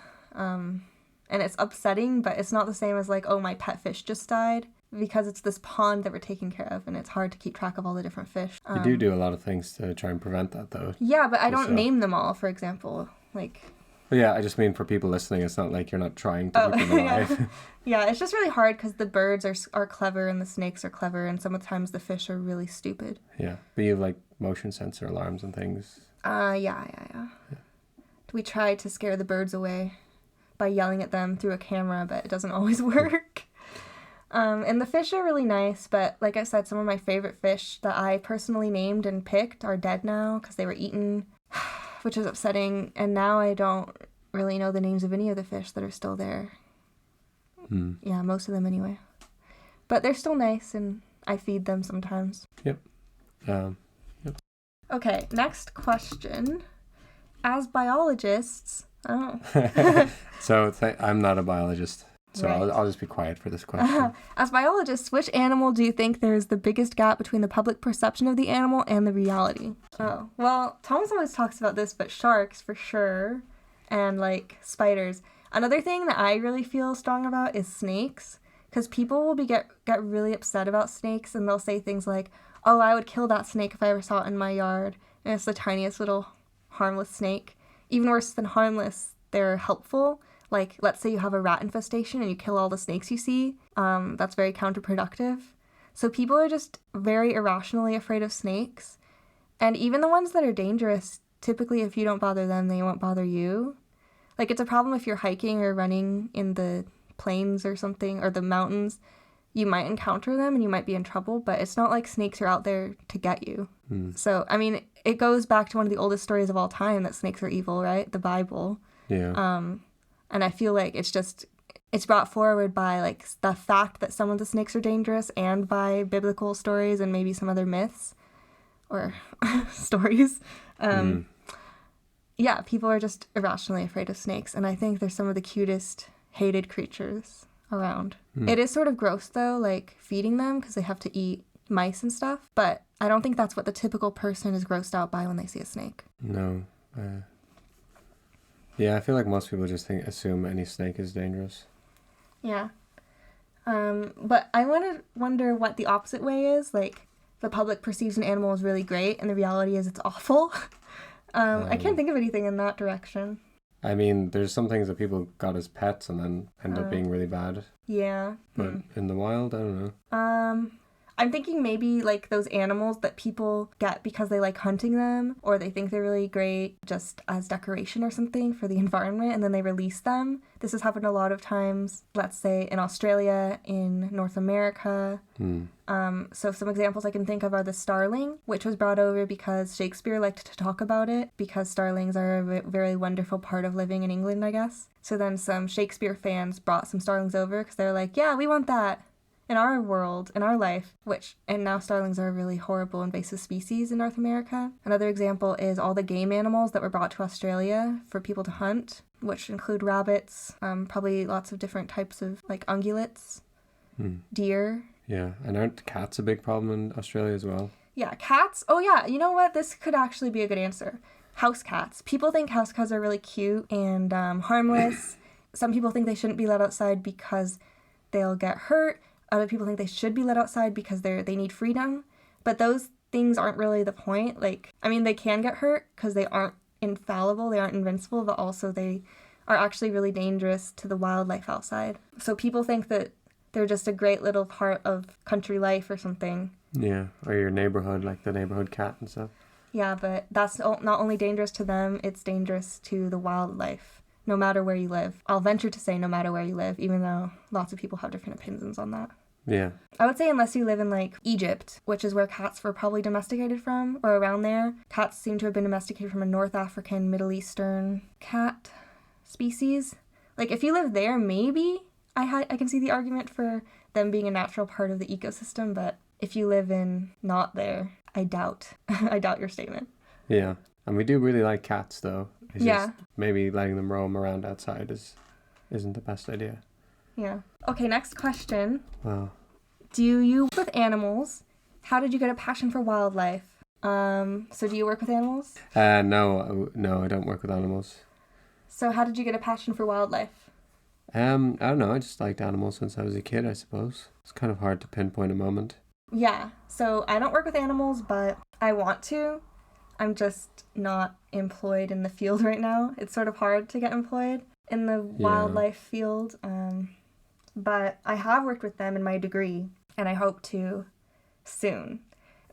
And it's upsetting, but it's not the same as like, oh, my pet fish just died, because it's this pond that we're taking care of and it's hard to keep track of all the different fish. You do a lot of things to try and prevent that though. Yeah, but I don't name them all, for example. Like. Well, yeah, I just mean for people listening, it's not like you're not trying to keep them alive. Yeah, it's just really hard because the birds are clever and the snakes are clever and sometimes the fish are really stupid. Yeah, but you have like motion sensor alarms and things. Yeah. We try to scare the birds away by yelling at them through a camera, but it doesn't always work. And the fish are really nice, but like I said, some of my favorite fish that I personally named and picked are dead now because they were eaten, which is upsetting. And now I don't really know the names of any of the fish that are still there. Yeah, most of them anyway. But they're still nice, and I feed them sometimes. Yep. Okay, next question. As biologists... Oh. So I'm not a biologist, so right. I'll just be quiet for this question. As biologists, which animal do you think there is the biggest gap between the public perception of the animal and the reality? Oh, well, Thomas always talks about this, but sharks for sure, and like spiders. Another thing that I really feel strong about is snakes, because people will get really upset about snakes, and they'll say things like, "Oh, I would kill that snake if I ever saw it in my yard," and it's the tiniest little harmless snake. Even worse than harmless, they're helpful. Like, let's say you have a rat infestation and you kill all the snakes you see. That's very counterproductive. So people are just very irrationally afraid of snakes. And even the ones that are dangerous, typically if you don't bother them, they won't bother you. Like, it's a problem if you're hiking or running in the plains or something, or the mountains. You might encounter them and you might be in trouble, but it's not like snakes are out there to get you. So, I mean, it goes back to one of the oldest stories of all time that snakes are evil, right? The Bible. Yeah. And I feel like it's brought forward by like the fact that some of the snakes are dangerous and by biblical stories and maybe some other myths or stories. Yeah, people are just irrationally afraid of snakes, and I think they're some of the cutest hated creatures around. It is sort of gross though, like feeding them because they have to eat mice and stuff, but I don't think that's what the typical person is grossed out by when they see a snake. No. Yeah, I feel like most people just assume any snake is dangerous. Yeah. But I wonder what the opposite way is. Like, the public perceives an animal as really great, and the reality is it's awful. I can't think of anything in that direction. I mean, there's some things that people got as pets and then end up being really bad. Yeah. But in the wild, I don't know. I'm thinking maybe like those animals that people get because they like hunting them or they think they're really great just as decoration or something for the environment, and then they release them. This has happened a lot of times, let's say in Australia, in North America. So some examples I can think of are the starling, which was brought over because Shakespeare liked to talk about it because starlings are a very wonderful part of living in England, I guess. So then some Shakespeare fans brought some starlings over because they're like, yeah, we want that in our world, in our life, and now starlings are a really horrible invasive species in North America. Another example is all the game animals that were brought to Australia for people to hunt, which include rabbits, probably lots of different types of like ungulates, deer. Yeah, and aren't cats a big problem in Australia as well? Yeah, cats. Oh yeah, you know what? This could actually be a good answer. House cats. People think house cats are really cute and harmless. Some people think they shouldn't be let outside because they'll get hurt. Other people think they should be let outside because they need freedom. But those things aren't really the point. Like, I mean, they can get hurt because they aren't infallible, they aren't invincible, but also they are actually really dangerous to the wildlife outside. So people think that they're just a great little part of country life or something. Yeah, or your neighborhood, like the neighborhood cat and stuff. Yeah, but that's not only dangerous to them, it's dangerous to the wildlife, no matter where you live. I'll venture to say no matter where you live, even though lots of people have different opinions on that. Yeah. I would say unless you live in, like, Egypt, which is where cats were probably domesticated from, or around there. Cats seem to have been domesticated from a North African, Middle Eastern cat species. Like, if you live there, maybe I can see the argument for them being a natural part of the ecosystem, but if you live in not there, I doubt your statement. Yeah. And we do really like cats, though. It's just maybe letting them roam around outside isn't the best idea. Yeah. Okay, next question. Wow. Do you work with animals? How did you get a passion for wildlife? So do you work with animals? No, I don't work with animals. So how did you get a passion for wildlife? I don't know. I just liked animals since I was a kid, I suppose. It's kind of hard to pinpoint a moment. Yeah. So I don't work with animals, but I want to. I'm just not employed in the field right now. It's sort of hard to get employed in the wildlife field. But I have worked with them in my degree, and I hope to soon.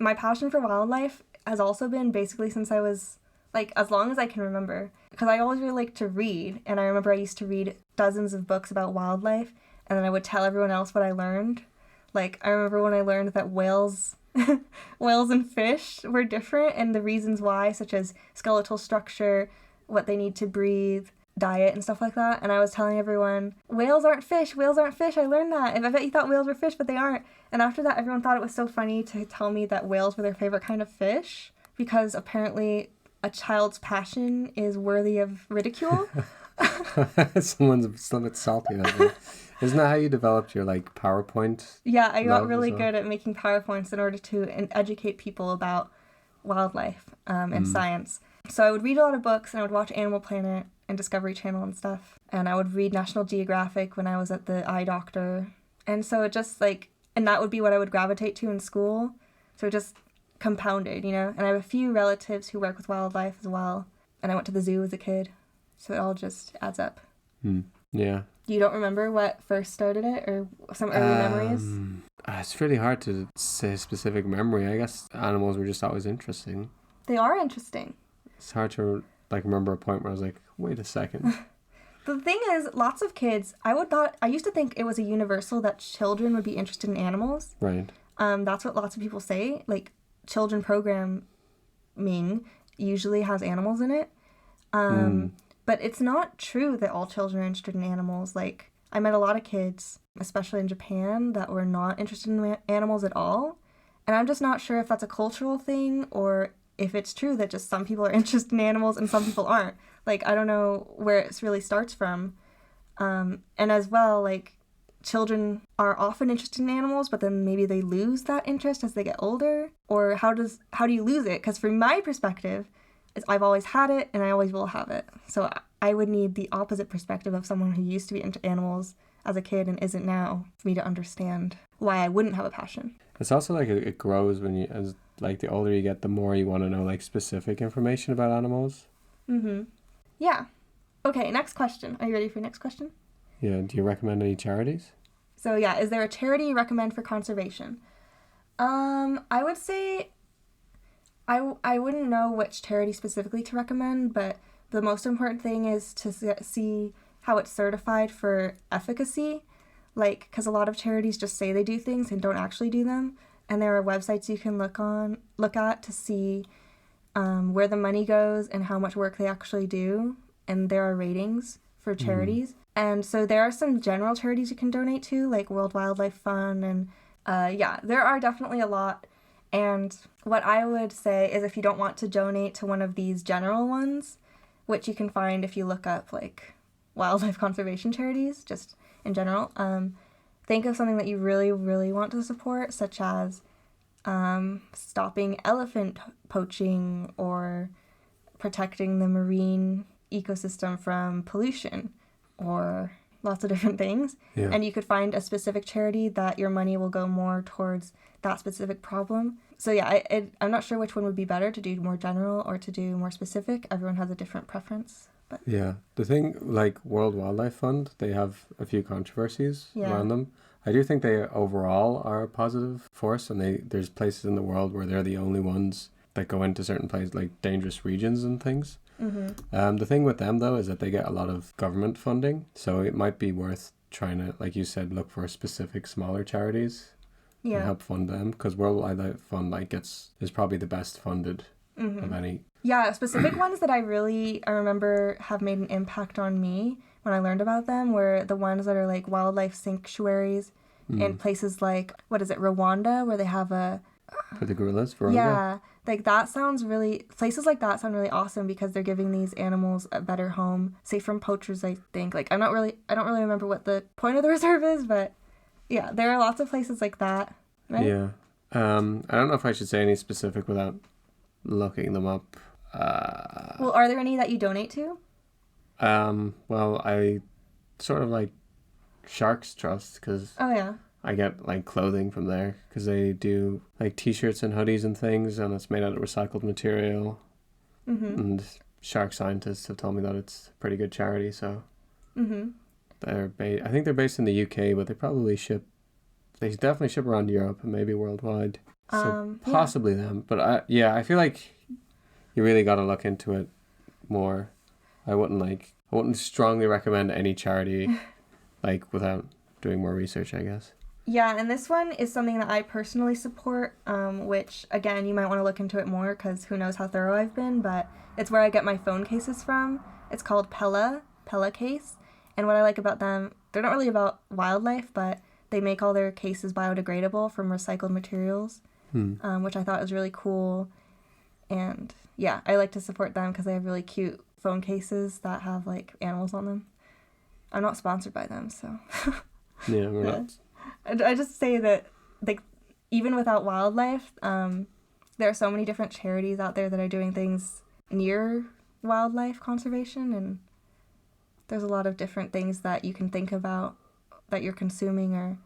My passion for wildlife has also been basically since I was, like, as long as I can remember. Because I always really liked to read, and I remember I used to read dozens of books about wildlife, and then I would tell everyone else what I learned. Like, I remember when I learned that whales and fish were different, and the reasons why, such as skeletal structure, what they need to breathe, diet and stuff like that, and I was telling everyone, whales aren't fish, I learned that, and I bet you thought whales were fish, but they aren't. And after that, everyone thought it was so funny to tell me that whales were their favorite kind of fish, because apparently a child's passion is worthy of ridicule. Someone's still a bit salty that way. Isn't that how you developed your, like, PowerPoint? Yeah, I got really good at making PowerPoints in order to educate people about wildlife and science. So I would read a lot of books, and I would watch Animal Planet and Discovery Channel and stuff. And I would read National Geographic when I was at the eye doctor. And so it just, like, and that would be what I would gravitate to in school. So it just compounded, you know? And I have a few relatives who work with wildlife as well. And I went to the zoo as a kid. So it all just adds up. Yeah. You don't remember what first started it, or some early memories? It's really hard to say a specific memory. I guess animals were just always interesting. They are interesting. It's hard to, like, remember a point where I was like, wait a second. The thing is, lots of kids, I used to think it was a universal that children would be interested in animals. Right. That's what lots of people say. Like, children program programming usually has animals in it. But it's not true that all children are interested in animals. Like, I met a lot of kids, especially in Japan, that were not interested in animals at all. And I'm just not sure if that's a cultural thing or if it's true that just some people are interested in animals and some people aren't. Like, I don't know where it really starts from. And as well, like, children are often interested in animals, but then maybe they lose that interest as they get older. Or how do you lose it? Because from my perspective, I've always had it and I always will have it. So I would need the opposite perspective of someone who used to be into animals as a kid and isn't now for me to understand why I wouldn't have a passion. It's also like it grows when you, as like the older you get, the more you want to know like specific information about animals. Mm-hmm. Yeah. Okay, next question. Are you ready for your next question? Yeah. Do you recommend any charities? So yeah, is there a charity you recommend for conservation? I would say I wouldn't know which charity specifically to recommend, but the most important thing is to see how it's certified for efficacy. Like, because a lot of charities just say they do things and don't actually do them. And there are websites you can look at to see where the money goes and how much work they actually do. And there are ratings for charities. And so there are some general charities you can donate to, like World Wildlife Fund. And yeah, there are definitely a lot. And what I would say is if you don't want to donate to one of these general ones, which you can find if you look up like wildlife conservation charities, just in general, think of something that you really, really want to support, such as stopping elephant poaching or protecting the marine ecosystem from pollution or lots of different things. Yeah. And you could find a specific charity that your money will go more towards that specific problem. So yeah, I'm not sure which one would be better, to do more general or to do more specific. Everyone has a different preference. But yeah, the thing, like World Wildlife Fund, they have a few controversies around them. I do think they overall are a positive force, and there's places in the world where they're the only ones that go into certain places, like dangerous regions and things. Mm-hmm. The thing with them, though, is that they get a lot of government funding, so it might be worth trying to, like you said, look for specific smaller charities and help fund them, because World Wildlife Fund is probably the best funded of any. Yeah, specific ones that I remember have made an impact on me when I learned about them were the ones that are like wildlife sanctuaries in places like, Rwanda, where they have for the gorillas, Rwanda? Yeah, like places like that sound really awesome because they're giving these animals a better home, safe from poachers, I think. Like, I don't really remember what the point of the reserve is, but yeah, there are lots of places like that, right? Yeah. I don't know if I should say any specific without looking them up. Well, are there any that you donate to? Well, I sort of like Sharks Trust, because I get like clothing from there, because they do like t-shirts and hoodies and things, and it's made out of recycled material. And shark scientists have told me that it's a pretty good charity, so I think they're based in the UK, but they definitely ship around Europe and maybe worldwide, so possibly them. But I feel like you really got to look into it more. I wouldn't strongly recommend any charity like without doing more research, I guess. Yeah, and this one is something that I personally support, which, again, you might want to look into it more because who knows how thorough I've been, but it's where I get my phone cases from. It's called Pella Case, and what I like about them, they're not really about wildlife, but they make all their cases biodegradable from recycled materials, which I thought was really cool. And yeah, I like to support them because they have really cute phone cases that have like animals on them. I'm not sponsored by them, so. Yeah, we're not. I just say that, like, even without wildlife, there are so many different charities out there that are doing things near wildlife conservation, and there's a lot of different things that you can think about that you're consuming or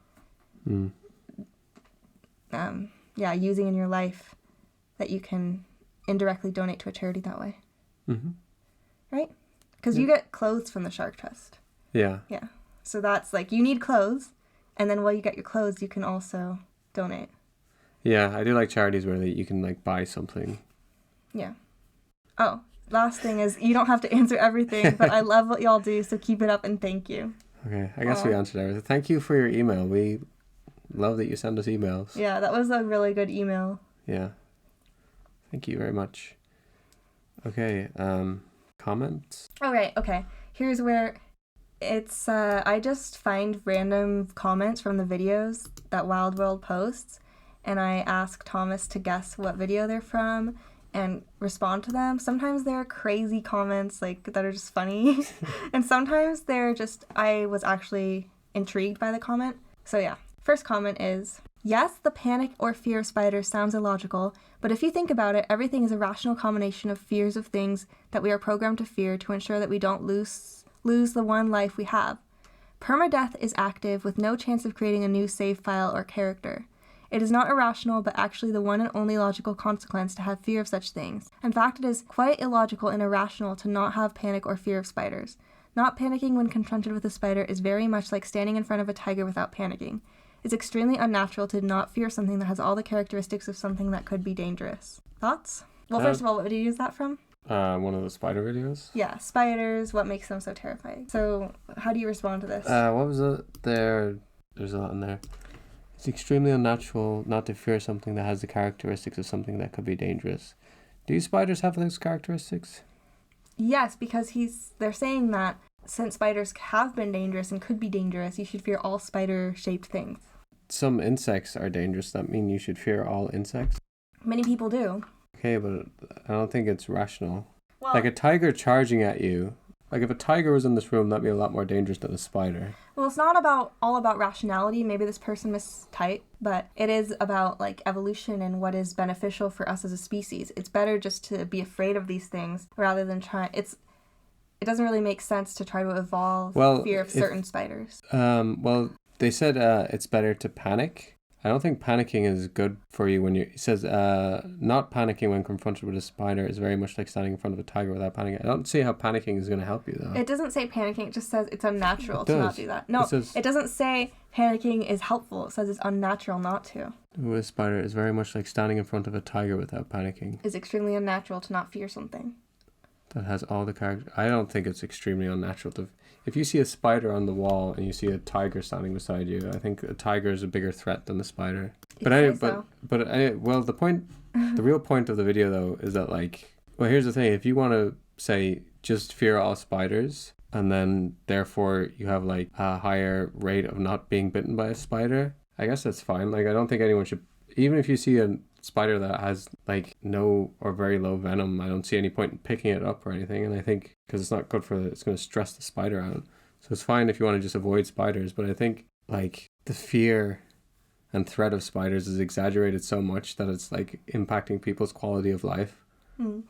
using in your life that you can indirectly donate to a charity that way. Right? Because you get clothes from the Shark Trust. Yeah. So that's like, you need clothes, and then while you get your clothes, you can also donate. Yeah, I do like charities where you can like buy something. Yeah. Oh, last thing is, you don't have to answer everything, but I love what y'all do, so keep it up and thank you. Okay, I guess we answered everything. Thank you for your email. We love that you send us emails. Yeah, that was a really good email. Yeah. Thank you very much. Okay, comments? Okay. Here's where it's, I just find random comments from the videos that Wild World posts, and I ask Thomas to guess what video they're from and respond to them. Sometimes they're crazy comments, like, that are just funny, and sometimes they're just, I was actually intrigued by the comment. So yeah, first comment is, yes, the panic or fear of spiders sounds illogical, but if you think about it, everything is a rational combination of fears of things that we are programmed to fear to ensure that we don't lose the one life we have. Permadeath is active with no chance of creating a new save file or character. It is not irrational, but actually the one and only logical consequence to have fear of such things. In fact, it is quite illogical and irrational to not have panic or fear of spiders. Not panicking when confronted with a spider is very much like standing in front of a tiger without panicking. It's extremely unnatural to not fear something that has all the characteristics of something that could be dangerous. Thoughts? Well, first of all, what did you use that from? One of the spider videos. Yeah, spiders, what makes them so terrifying. So, how do you respond to this? What was it? There's a lot in there. It's extremely unnatural not to fear something that has the characteristics of something that could be dangerous. Do spiders have those characteristics? Yes, because they're saying that since spiders have been dangerous and could be dangerous, you should fear all spider-shaped things. Some insects are dangerous. That mean you should fear all insects? Many people do. Okay, but I don't think it's rational. Well, like a tiger charging at you. Like if a tiger was in this room, that'd be a lot more dangerous than a spider. Well, it's not all about rationality. Maybe this person mistyped, but it is about like evolution and what is beneficial for us as a species. It's better just to be afraid of these things rather than it doesn't really make sense to try to evolve fear of certain spiders. Well, they said it's better to panic. I don't think panicking is good for you it says not panicking when confronted with a spider is very much like standing in front of a tiger without panicking. I don't see how panicking is going to help you though. It doesn't say panicking, it just says it's unnatural to not do that. No, it doesn't say panicking is helpful. It says it's unnatural not to. With a spider is very much like standing in front of a tiger without panicking. It's extremely unnatural to not fear something. That has all the character. I don't think it's extremely unnatural to. If you see a spider on the wall and you see a tiger standing beside you, I think a tiger is a bigger threat than the spider. The real point of the video though is that here's the thing: if you want to say just fear all spiders, and then therefore you have like a higher rate of not being bitten by a spider, I guess that's fine. Like I don't think anyone should, even if you see a spider that has like no or very low venom, I don't see any point in picking it up or anything. And I think because it's not good it's going to stress the spider out, so it's fine if you want to just avoid spiders. But I think like the fear and threat of spiders is exaggerated so much that it's like impacting people's quality of life.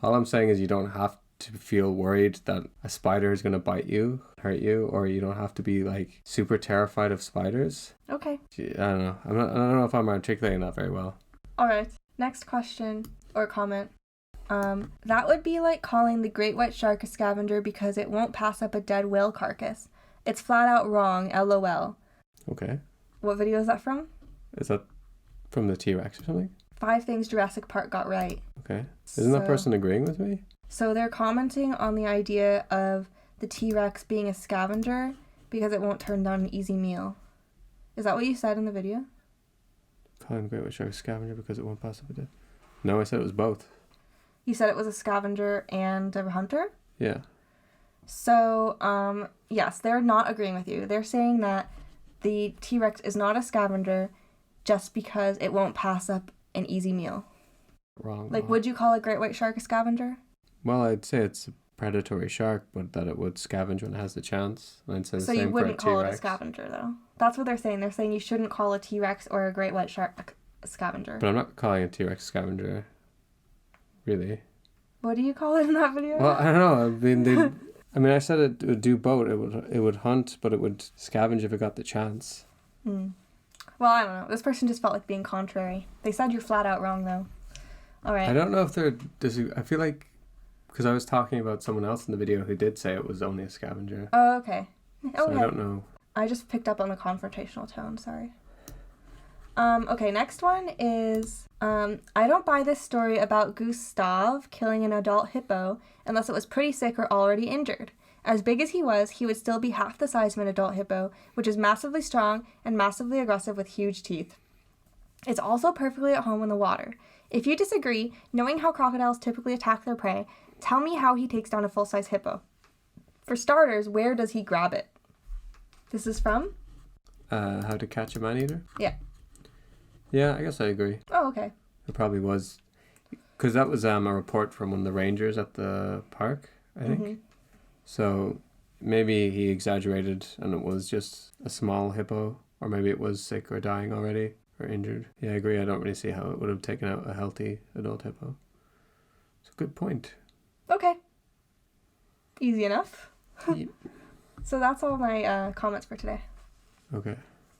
All I'm saying is you don't have to feel worried that a spider is going to bite you, hurt you, or you don't have to be like super terrified of spiders. Okay. I don't know. I don't know if I'm articulating that very well. All right. Next question or comment. That would be like calling the great white shark a scavenger because it won't pass up a dead whale carcass. It's flat out wrong, LOL. Okay. What video is that from? Is that from the T-Rex or something? 5 things Jurassic Park got right. Okay. Isn't that person agreeing with me? So they're commenting on the idea of the T-Rex being a scavenger because it won't turn down an easy meal. Is that what you said in the video? Calling the great white shark a scavenger because it won't pass up a dead. No, I said it was both. You said it was a scavenger and a hunter? Yeah. So, yes, they're not agreeing with you. They're saying that the T-Rex is not a scavenger just because it won't pass up an easy meal. Wrong. Like, would you call a great white shark a scavenger? Well, I'd say it's a predatory shark, but that it would scavenge when it has the chance. And I'd say the so same you wouldn't for a call T-Rex. it a scavenger, though. That's what they're saying. They're saying you shouldn't call a T-Rex or a great white shark a scavenger. But I'm not calling a T-Rex scavenger. Really. What do you call it in that video? Well, I don't know. I said it would do both. It would hunt, but it would scavenge if it got the chance. Well, I don't know. This person just felt like being contrary. They said you're flat out wrong, though. All right. I don't know if they're I feel like because I was talking about someone else in the video who did say it was only a scavenger. Oh, okay. So I don't know. I just picked up on the confrontational tone. Sorry. Okay, next one is, I don't buy this story about Gustav killing an adult hippo unless it was pretty sick or already injured. As big as he would still be half the size of an adult hippo, which is massively strong and massively aggressive with huge teeth. It's also perfectly at home in the water. If you disagree, knowing how crocodiles typically attack their prey, Tell me how he takes down a full-size hippo. For starters, where does he grab it? This is from? How to Catch a Man-Eater? Yeah. Yeah, I guess I agree. Oh, okay. It probably was. Because that was a report from one of the rangers at the park, I think. Mm-hmm. So maybe he exaggerated and it was just a small hippo. Or maybe it was sick or dying already or injured. Yeah, I agree. I don't really see how it would have taken out a healthy adult hippo. It's a good point. Okay. Easy enough. Yep. So that's all my comments for today. Okay.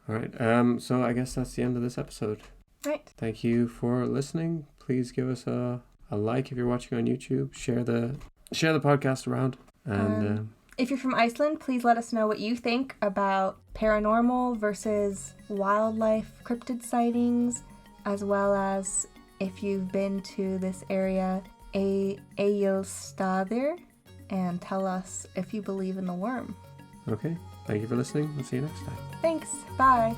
All right. So I guess that's the end of this episode. Right. Thank you for listening. Please give us a like if you're watching on YouTube. Share the podcast around. And if you're from Iceland, please let us know what you think about paranormal versus wildlife cryptid sightings, as well as if you've been to this area, Egilsstaðir, and tell us if you believe in the worm. okay. Thank you for listening. We'll see you next time. Thanks. Bye.